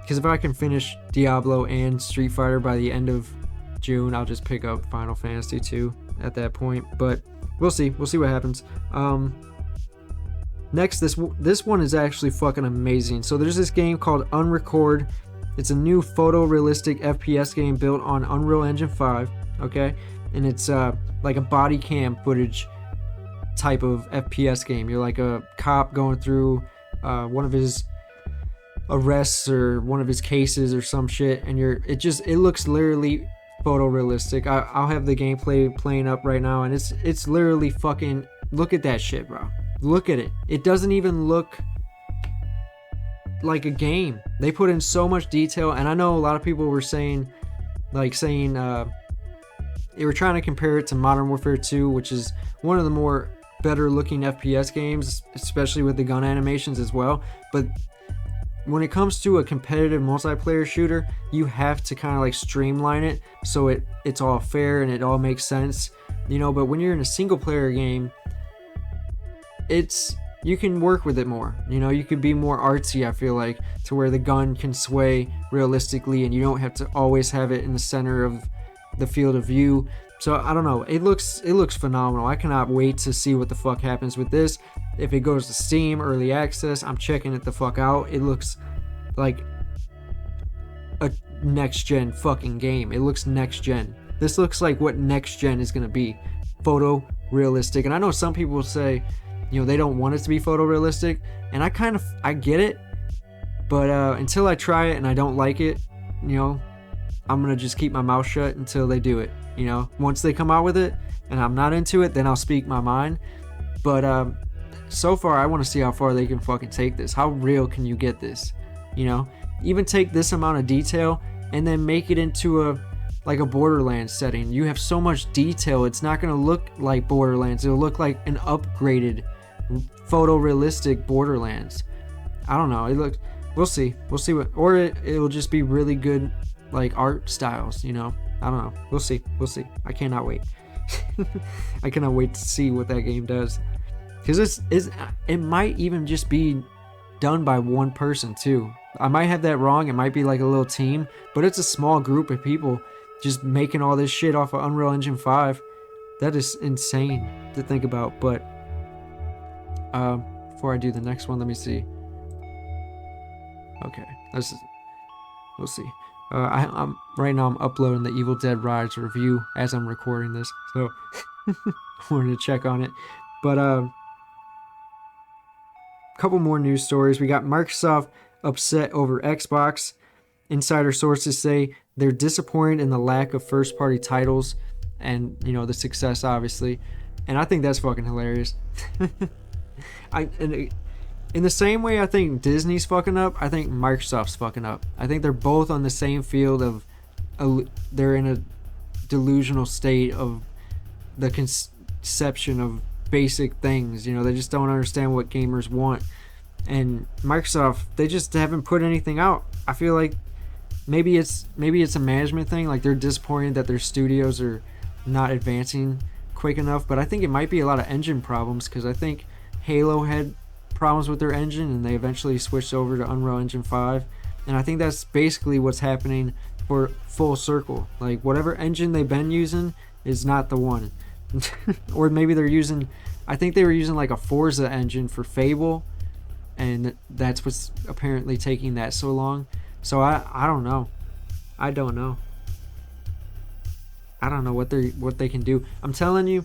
because if I can finish Diablo and Street Fighter by the end of June, I'll just pick up Final Fantasy 2 at that point. But we'll see what happens. Next, this one is actually fucking amazing. So there's this game called Unrecord. It's a new photorealistic FPS game built on Unreal Engine 5, okay? And it's like a body cam footage type of FPS game. You're like a cop going through one of his arrests or one of his cases or some shit, and it looks literally photorealistic. I'll have the gameplay playing up right now, and it's literally fucking, look at that shit, bro. Look at it. It doesn't even look like a game. They put in so much detail, and I know a lot of people were saying they were trying to compare it to Modern Warfare 2, which is one of the more better looking FPS games, especially with the gun animations as well. But when it comes to a competitive multiplayer shooter, you have to kind of like streamline it so it's all fair and it all makes sense, but when you're in a single player game, you can work with it more. You could be more artsy, I feel like, to where the gun can sway realistically and you don't have to always have it in the center of the field of view. So I don't know, it looks phenomenal. I cannot wait to see what the fuck happens with this. If it goes to Steam early access, I'm checking it the fuck out. It looks like a next gen fucking game. It looks next gen. This looks like what next gen is going to be, photorealistic. And I know some people say they don't want it to be photorealistic, and I get it, but until I try it and I don't like it, I'm gonna just keep my mouth shut until they do it. Once they come out with it and I'm not into it, then I'll speak my mind. But so far, I want to see how far they can fucking take this. How real can you get this? Even take this amount of detail and then make it into a Borderlands setting. You have so much detail, it's not gonna look like Borderlands. It'll look like an upgraded photorealistic Borderlands. I don't know. We'll see what, or it'll just be really good like art styles. I don't know. We'll see. I cannot wait. I cannot wait to see what that game does, because it might even just be done by one person too. I might have that wrong. It might be like a little team, but it's a small group of people just making all this shit off of Unreal Engine 5. That is insane to think about. But before I do the next one, let me see. Okay, we'll see. I'm right now. I'm uploading the Evil Dead Rise review as I'm recording this, so I wanted to check on it. But a couple more news stories. We got Microsoft upset over Xbox. Insider sources say they're disappointed in the lack of first-party titles, and the success, obviously. And I think that's fucking hilarious. In the same way I think Disney's fucking up, I think Microsoft's fucking up. I think they're both on the same field of they're in a delusional state of the conception of basic things. They just don't understand what gamers want. And Microsoft, they just haven't put anything out. I feel like maybe it's a management thing. Like, they're disappointed that their studios are not advancing quick enough. But I think it might be a lot of engine problems, because I think Halo had problems with their engine and they eventually switched over to Unreal Engine 5, and I think that's basically what's happening for Full Circle. Like, whatever engine they've been using is not the one. Or maybe I think they were using like a Forza engine for Fable, and that's what's apparently taking that so long. So I don't know. I don't know what they can do. I'm telling you,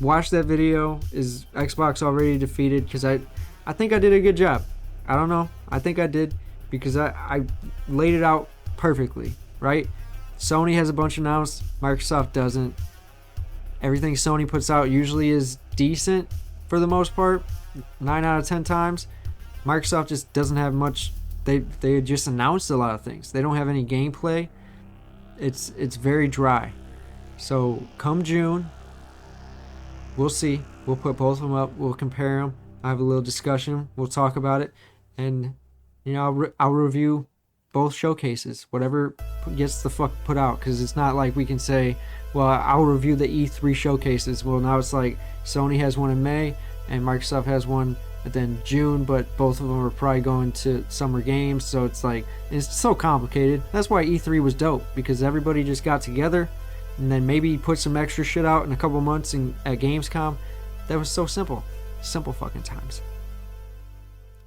watch that video. Is Xbox already defeated? Because I think I did a good job. I don't know. I think I did, because I laid it out perfectly, right? Sony has a bunch announced. Microsoft doesn't. Everything Sony puts out usually is decent for the most part, 9 out of 10 times. Microsoft just doesn't have much. They just announced a lot of things. They don't have any gameplay. It's very dry. So come June, we'll see. We'll put both of them up. We'll compare them. I have a little discussion. We'll talk about it, and I'll review both showcases, whatever gets the fuck put out. Because it's not like we can say, well, I'll review the E3 showcases. Well, now it's like Sony has one in May and Microsoft has one then June, but both of them are probably going to Summer Games. So it's so complicated. That's why E3 was dope, because everybody just got together and then maybe put some extra shit out in a couple months at Gamescom. That was so simple. Simple fucking times.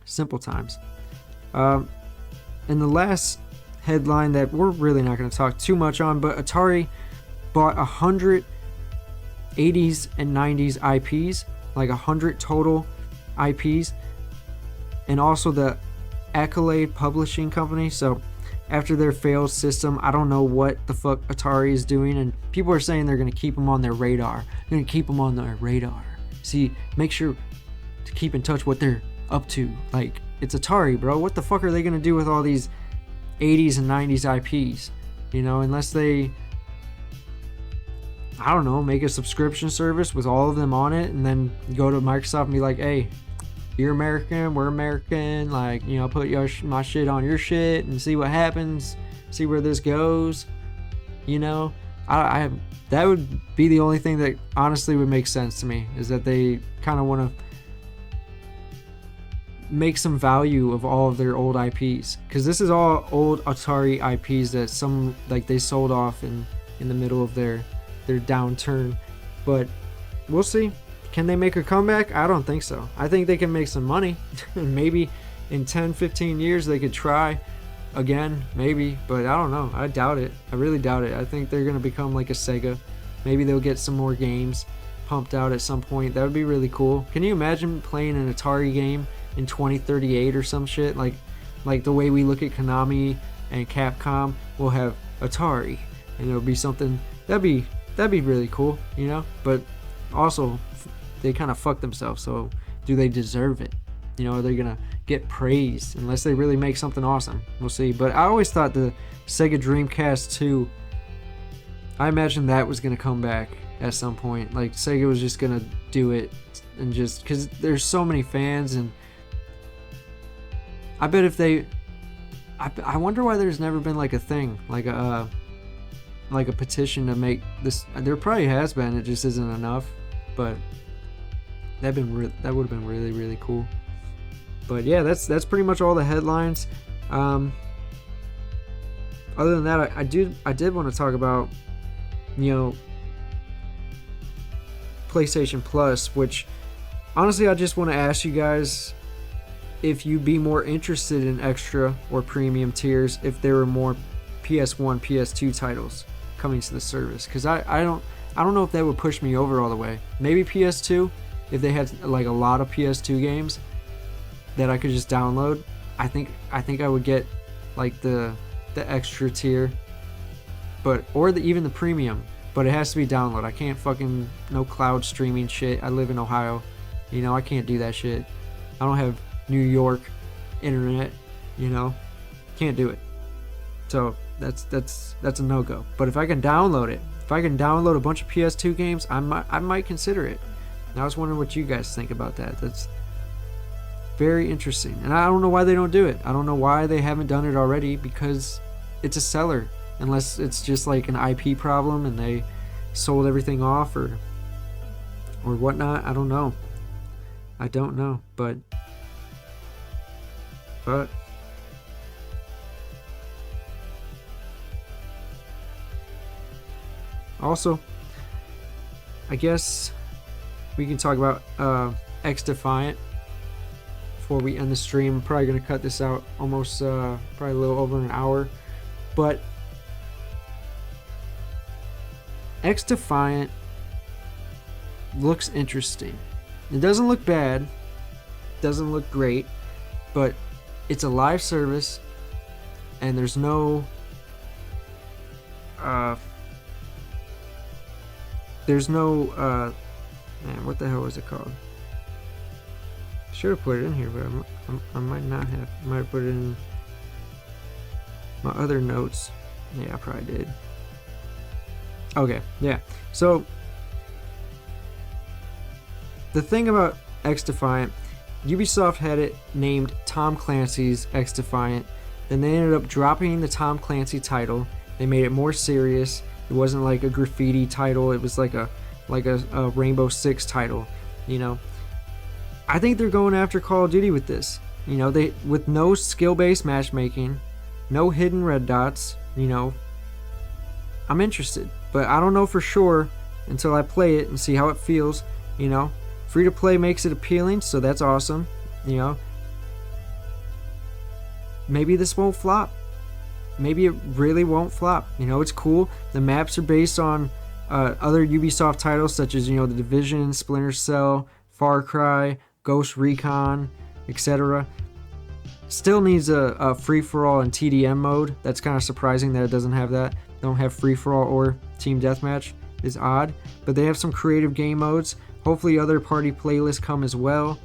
Simple times. And the last headline that we're really not going to talk too much on, but Atari bought 100 80s and 90s IPs, like 100 total IPs, and also the Accolade Publishing Company. So after their failed system, I don't know what the fuck Atari is doing, and people are saying they're going to keep them on their radar. They're going to keep them on their radar. See, make sure to keep in touch what they're up to. Like, it's Atari, bro. What the fuck are they going to do with all these 80s and 90s IPs? Unless they, I don't know, make a subscription service with all of them on it, and then go to Microsoft and be like, hey, you're American, we're American, like, put my shit on your shit and see what happens, see where this goes. I that would be the only thing that honestly would make sense to me, is that they kind of want to make some value of all of their old IPs, because this is all old Atari IPs that some, like, they sold off in the middle of their downturn. But we'll see. Can they make a comeback? I don't think so. I think they can make some money. Maybe in 10-15 years they could try again, maybe, but I don't know. I doubt it. I really doubt it. I think they're gonna become like a Sega. Maybe they'll get some more games pumped out at some point. That would be really cool. Can you imagine playing an Atari game in 2038 or some shit? Like the way we look at Konami and Capcom, will have Atari, and it'll be something that'd be really cool, But also, they kind of fucked themselves. So do they deserve it? Are they gonna get praised unless they really make something awesome? We'll see. But I always thought the Sega Dreamcast 2, I imagined that was gonna come back at some point. Like, Sega was just gonna do it, and just because there's so many fans, and I bet if they, I wonder why there's never been like a thing, like a petition to make this. There probably has been. It just isn't enough. But that would have been really, really cool. But yeah, that's pretty much all the headlines. Other than that, I did want to talk about, PlayStation Plus, which honestly I just want to ask you guys if you'd be more interested in extra or premium tiers if there were more PS1, PS2 titles coming to the service, because I don't know if that would push me over all the way. Maybe PS2, if they had like a lot of PS2 games that I could just download. I think I would get like the extra tier, but even the premium. But it has to be download. I can't no cloud streaming shit. I live in Ohio, I can't do that shit. I don't have New York internet, can't do it. So that's a no-go. But if I can download it, if I can download a bunch of PS2 games, I might consider it. And I was wondering what you guys think about that. That's very interesting. And I don't know why they don't do it. I don't know why they haven't done it already, because it's a seller. Unless it's just like an IP problem and they sold everything off or whatnot. I don't know. But also, I guess we can talk about XDefiant before we end the stream. I'm probably going to cut this out almost probably a little over an hour. But XDefiant looks interesting. It doesn't look bad, doesn't look great, but it's a live service, and there's no man, what the hell was it called? Should have put it in here, but I might not have. I might have put it in my other notes. Yeah, I probably did. Okay, yeah. So the thing about XDefiant, Ubisoft had it named Tom Clancy's XDefiant, then they ended up dropping the Tom Clancy title. They made it more serious. It wasn't like a graffiti title. It was like a Rainbow Six title. I think they're going after Call of Duty with this. They with no skill-based matchmaking, no hidden red dots. I'm interested. But I don't know for sure until I play it and see how it feels. Free to play makes it appealing, so that's awesome. Maybe this won't flop. Maybe it really won't flop. It's cool. The maps are based on other Ubisoft titles such as, The Division, Splinter Cell, Far Cry, Ghost Recon, etc. Still needs a free-for-all and TDM mode. That's kind of surprising that it doesn't have that. Don't have free-for-all or team deathmatch is odd, but they have some creative game modes. Hopefully other party playlists come as well.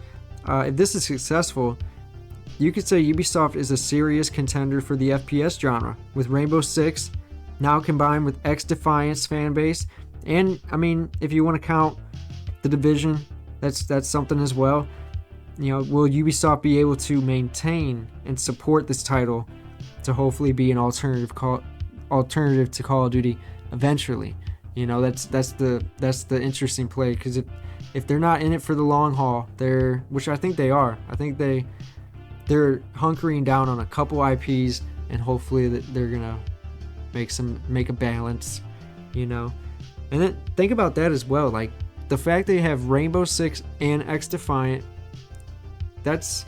If this is successful, you could say Ubisoft is a serious contender for the FPS genre, with Rainbow Six now combined with XDefiant's fan base, and if you want to count The Division, that's something as well. Will Ubisoft be able to maintain and support this title to hopefully be an alternative to Call of Duty eventually? That's the interesting play, because if they're not in it for the long haul, which I think they are. I think they're hunkering down on a couple IPs, and hopefully that they're gonna make a balance, And then think about that as well, like the fact they have Rainbow Six and XDefiant. That's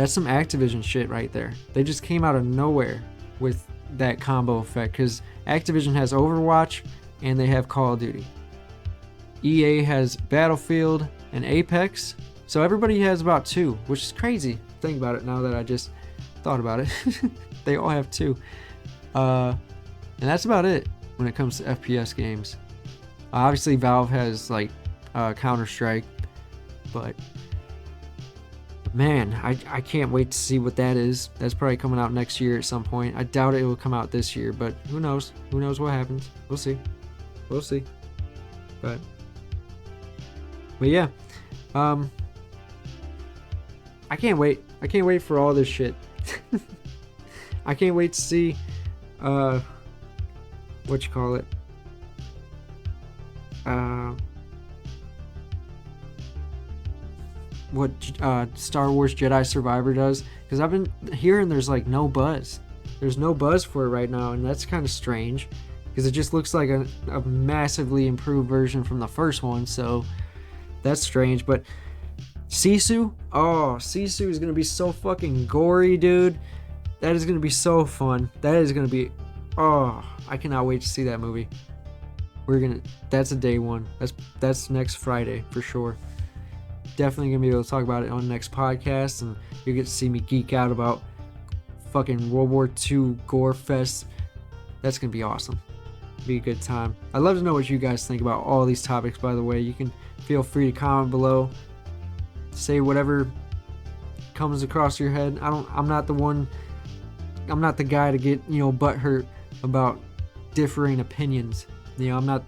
some Activision shit right there. They just came out of nowhere with that combo effect, because Activision has Overwatch and they have Call of Duty. EA has Battlefield and Apex, so everybody has about two, which is crazy. Think about it now that I just thought about it. They all have two, and that's about it when it comes to FPS games. Obviously Valve has like Counter-Strike, but man, I can't wait to see what that is. That's probably coming out next year at some point. I doubt it will come out this year, but who knows? Who knows what happens? We'll see. But yeah, I can't wait. I can't wait for all this shit. I can't wait to see what you call it. Star Wars Jedi Survivor does, because I've been hearing there's like no buzz. There's no buzz for it right now, and that's kind of strange because it just looks like a massively improved version from the first one, so that's strange. But Sisu is gonna be so fucking gory, dude. That is gonna be so fun. That is gonna be, I cannot wait to see that movie. That's a day one. That's next Friday for sure. Definitely gonna be able to talk about it on the next podcast, and you get to see me geek out about fucking World War II gore fest. That's gonna be awesome. Be a good time. I'd love to know what you guys think about all these topics, by the way. You can feel free to comment below. Say whatever comes across your head. I'm not the guy to get, butthurt about differing opinions. I'm not,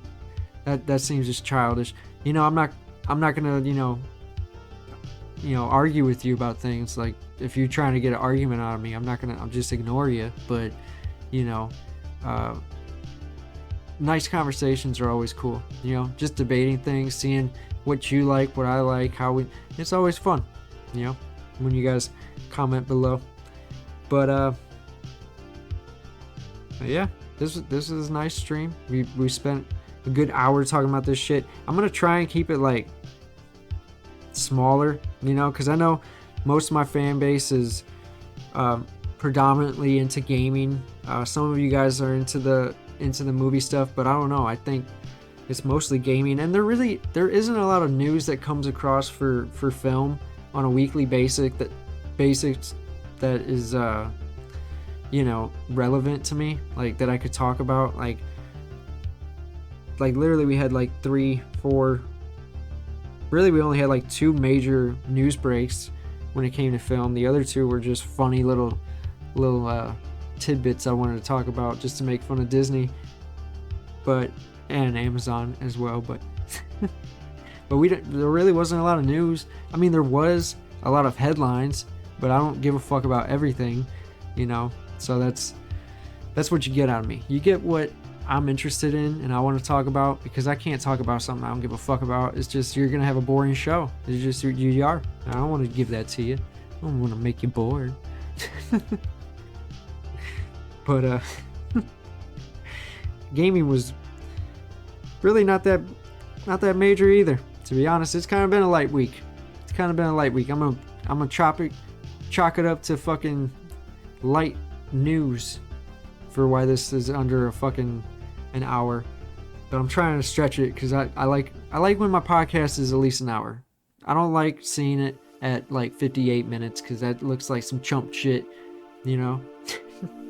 that seems just childish. I'm not gonna, argue with you about things. Like, if you're trying to get an argument out of me, I'll just ignore you. But, nice conversations are always cool. Just debating things, seeing what you like, what I like, it's always fun, when you guys comment below. But, yeah, this is a nice stream. We spent a good hour talking about this shit. I'm gonna try and keep it like smaller, because I know most of my fan base is predominantly into gaming. Some of you guys are into the movie stuff, but I don't know. I think it's mostly gaming, and there isn't a lot of news that comes across for film on a weekly basis that is relevant to me, like that I could talk about. Like literally we had like 3-4, really we only had like 2 major news breaks when it came to film. The other 2 were just funny little tidbits I wanted to talk about just to make fun of Disney, and Amazon as well. But there really wasn't a lot of news. I mean, there was a lot of headlines, but I don't give a fuck about everything, so that's what you get out of me. You get what I'm interested in and I want to talk about, because I can't talk about something I don't give a fuck about. It's just, you're gonna have a boring show. It's just you are. I don't want to give that to you. I don't want to make you bored. But gaming was really not that major either, to be honest. It's kind of been a light week. I'm gonna chalk it up to fucking light news for why this is under an hour. But I'm trying to stretch it because I like when my podcast is at least an hour. I don't like seeing it at like 58 minutes because that looks like some chump shit,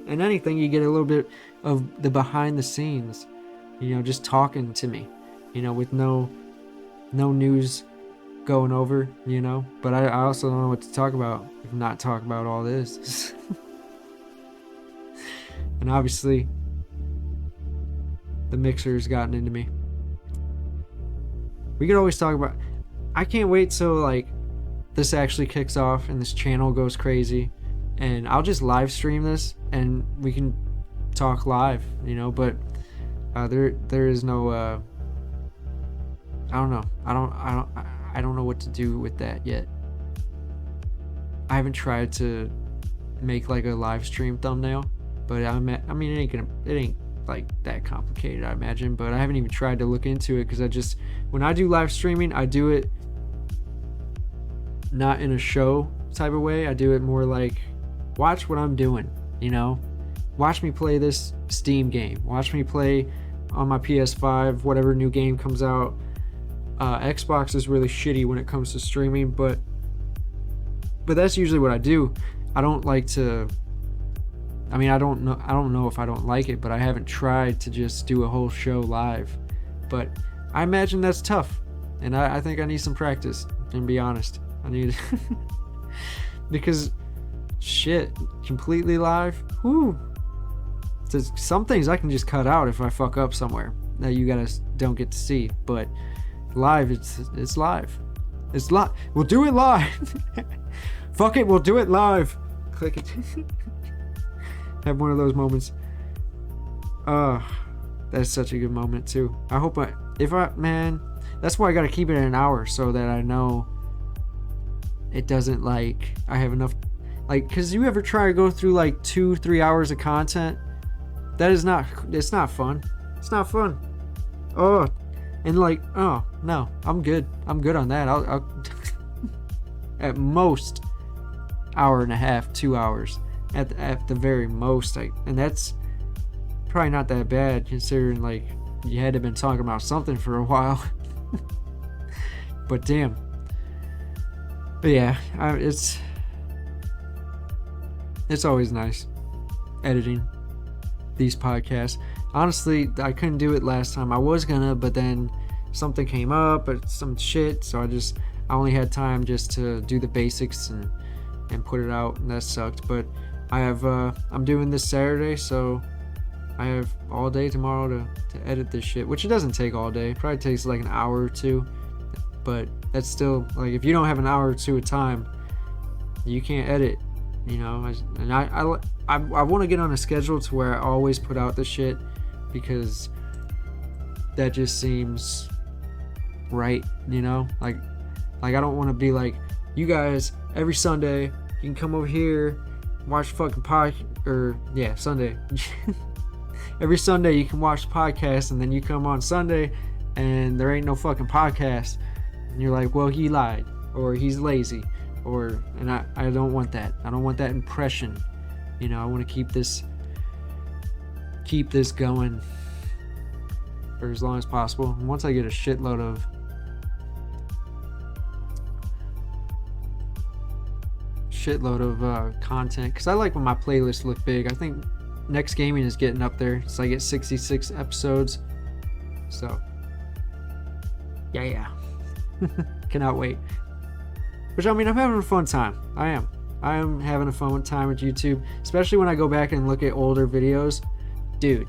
And anything, you get a little bit of the behind the scenes, just talking to me, with no news going over, But I also don't know what to talk about if not talk about all this. And obviously, the mixer's gotten into me. We could always talk about... I can't wait till, like, this actually kicks off and this channel goes crazy. And I'll just live stream this and we can talk live, But there is no... I don't know. I don't know what to do with that yet. I haven't tried to make, like, a live stream thumbnail. But I mean, it ain't like that complicated, I imagine. But I haven't even tried to look into it because when I do live streaming, I do it not in a show type of way. I do it more like, watch what I'm doing, Watch me play this Steam game. Watch me play on my PS5, whatever new game comes out. Xbox is really shitty when it comes to streaming, but that's usually what I do. I don't like to... I mean, I don't know if I don't like it, but I haven't tried to just do a whole show live. But I imagine that's tough, and I think I need some practice, and be honest. I need... because, shit, completely live? Whew. Some things I can just cut out if I fuck up somewhere that you guys don't get to see, but live, it's live. It's live. We'll do it live. Fuck it, we'll do it live. Click it. Have one of those moments. That's such a good moment too. I hope man, that's why I gotta keep it at an hour so that I know it doesn't like I have enough, like, because you ever try to go through like 2-3 hours of content? It's not fun. It's not fun. Oh, and like, oh no, I'm good on that. I'll at most hour and a half, 2 hours at the very most, and that's probably not that bad considering like you had to been talking about something for a while. But damn. But yeah, it's always nice editing these podcasts. Honestly, I couldn't do it last time. I was gonna, but then something came up or some shit, so I only had time just to do the basics and put it out, and that sucked. But I'm doing this Saturday, so I have all day tomorrow to edit this shit, which it doesn't take all day. It probably takes like an hour or two, but that's still, like, if you don't have an hour or two of time, you can't edit, you know. I want to get on a schedule to where I always put out the shit, because that just seems right, you know. Like I don't want to be like, you guys, every Sunday you can come over here, watch fucking Sunday. Every Sunday you can watch the podcast, and then you come on Sunday and there ain't no fucking podcast, and you're like, well, he lied, or he's lazy, and I don't want that. I don't want that impression, you know. I want to keep this going for as long as possible. And once I get a shitload of content, because I like when my playlists look big. I think Next Gaming is getting up there, so I get 66 episodes, so yeah. Cannot wait. Which, I mean, I'm having a fun time. I am having a fun time with YouTube, especially when I go back and look at older videos. Dude,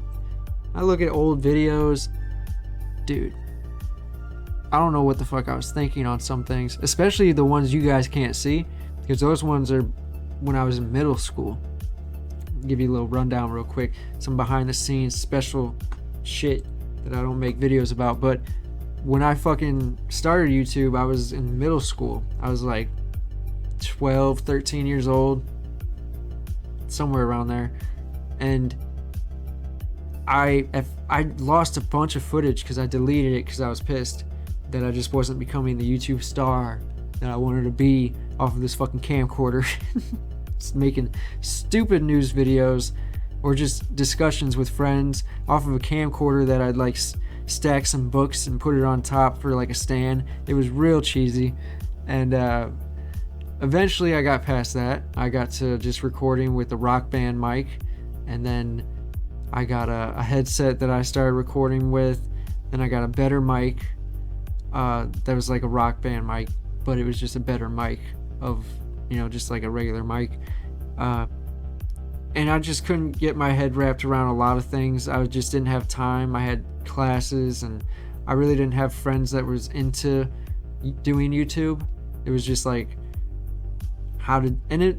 I look at old videos, dude, I don't know what the fuck I was thinking on some things, especially the ones you guys can't see, because those ones are when I was in middle school. I'll give you a little rundown real quick, some behind the scenes special shit that I don't make videos about. But when I fucking started YouTube, I was in middle school. I was like 12, 13 years old, somewhere around there. And I lost a bunch of footage because I deleted it because I was pissed that I just wasn't becoming the YouTube star that I wanted to be off of this fucking camcorder. Just making stupid news videos or just discussions with friends off of a camcorder that I'd like stack some books and put it on top for like a stand. It was real cheesy. And eventually I got past that. I got to just recording with the Rock Band mic, and then I got a headset that I started recording with. Then I got a better mic that was like a Rock Band mic, but it was just a better mic of, you know, just like a regular mic. And I just couldn't get my head wrapped around a lot of things. I just didn't have time. I had classes, and I really didn't have friends that was into doing YouTube. It was just like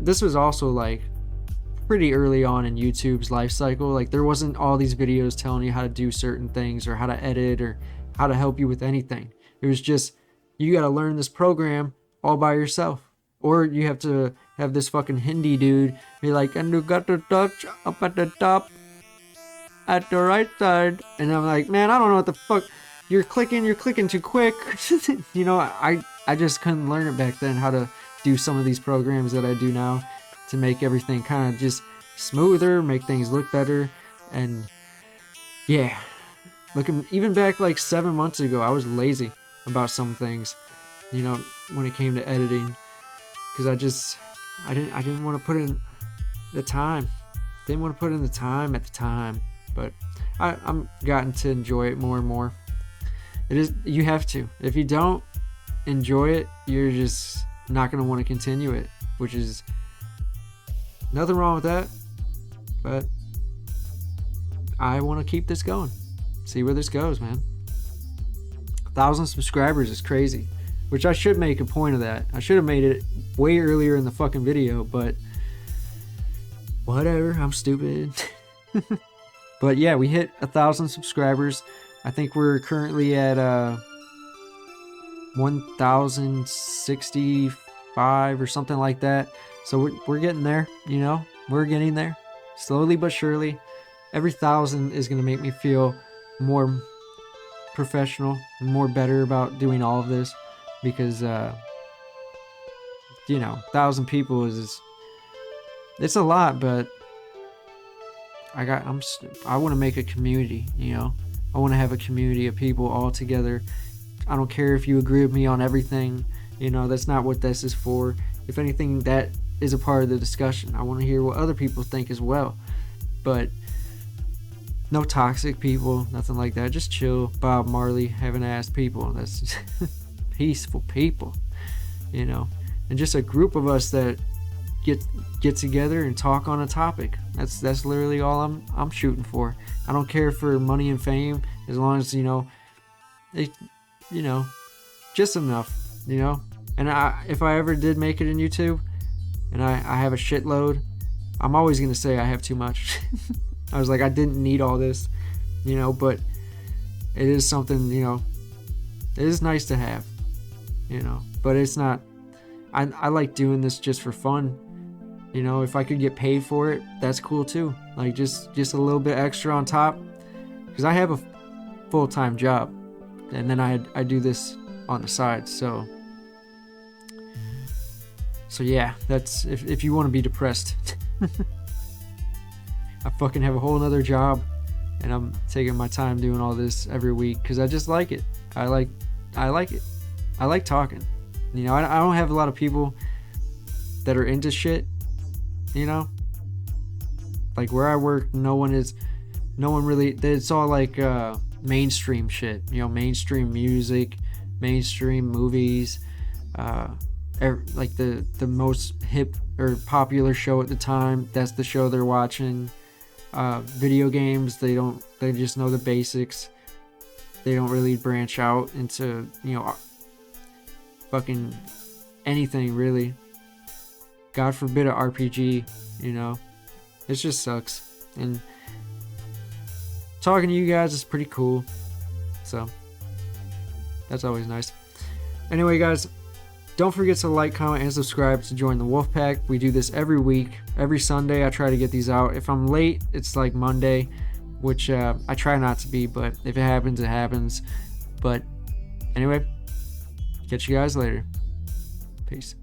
this was also like pretty early on in YouTube's life cycle. Like, there wasn't all these videos telling you how to do certain things or how to edit or how to help you with anything. It was just, you got to learn this program all by yourself, or you have to have this fucking Hindi dude be like, and you got to touch up at the top at the right side. And I'm like, man, I don't know what the fuck you're clicking too quick. You know, I just couldn't learn it back then, how to do some of these programs that I do now to make everything kind of just smoother, make things look better. And yeah, looking even back like 7 months ago, I was lazy about some things, you know, when it came to editing, because I didn't want to put in the time. Didn't want to put in the time at the time, but I'm gotten to enjoy it more and more. It is, you have to. If you don't enjoy it, you're just not going to want to continue it, which is nothing wrong with that, but I want to keep this going. See where this goes, man. 1,000 subscribers is crazy, which I should make a point of that. I should have made it way earlier in the fucking video, but whatever, I'm stupid. But yeah, we hit 1,000 subscribers. I think we're currently at 1,060 5 or something like that. So we're getting there, you know, we're getting there slowly but surely. Every 1,000 is going to make me feel more professional, more better about doing all of this, because, you know, 1,000 people it's a lot, but I want to make a community, you know. I want to have a community of people all together. I don't care if you agree with me on everything, you know, that's not what this is for. If anything, that is a part of the discussion. I want to hear what other people think as well. But no toxic people, nothing like that. Just chill, Bob Marley, having-ass people. That's peaceful people, you know. And just a group of us that get together and talk on a topic. That's literally all I'm shooting for. I don't care for money and fame, as long as, you know, just enough, you know. And if I ever did make it in YouTube and I have a shitload, I'm always gonna say I have too much. I was like, I didn't need all this, you know, but it is something, you know, it is nice to have, you know, but it's not, I like doing this just for fun. You know, if I could get paid for it, that's cool too. Like just a little bit extra on top, because I have a full-time job, and then I do this on the side. So yeah, that's if you want to be depressed. I fucking have a whole nother job, and I'm taking my time doing all this every week because I just like it. I like it. I like talking. You know, I don't have a lot of people that are into shit. You know, like where I work, no one really, it's all like mainstream shit, you know, mainstream music, mainstream movies, like the most hip or popular show at the time, that's the show they're watching. Video games, they just know the basics. They don't really branch out into, you know, fucking anything really. God forbid a RPG, you know. It just sucks. And talking to you guys is pretty cool. So that's always nice. Anyway, guys, don't forget to like, comment, and subscribe to join the Wolfpack. We do this every week. Every Sunday I try to get these out. If I'm late, it's like Monday, which I try not to be, but if it happens, it happens. But anyway, catch you guys later. Peace.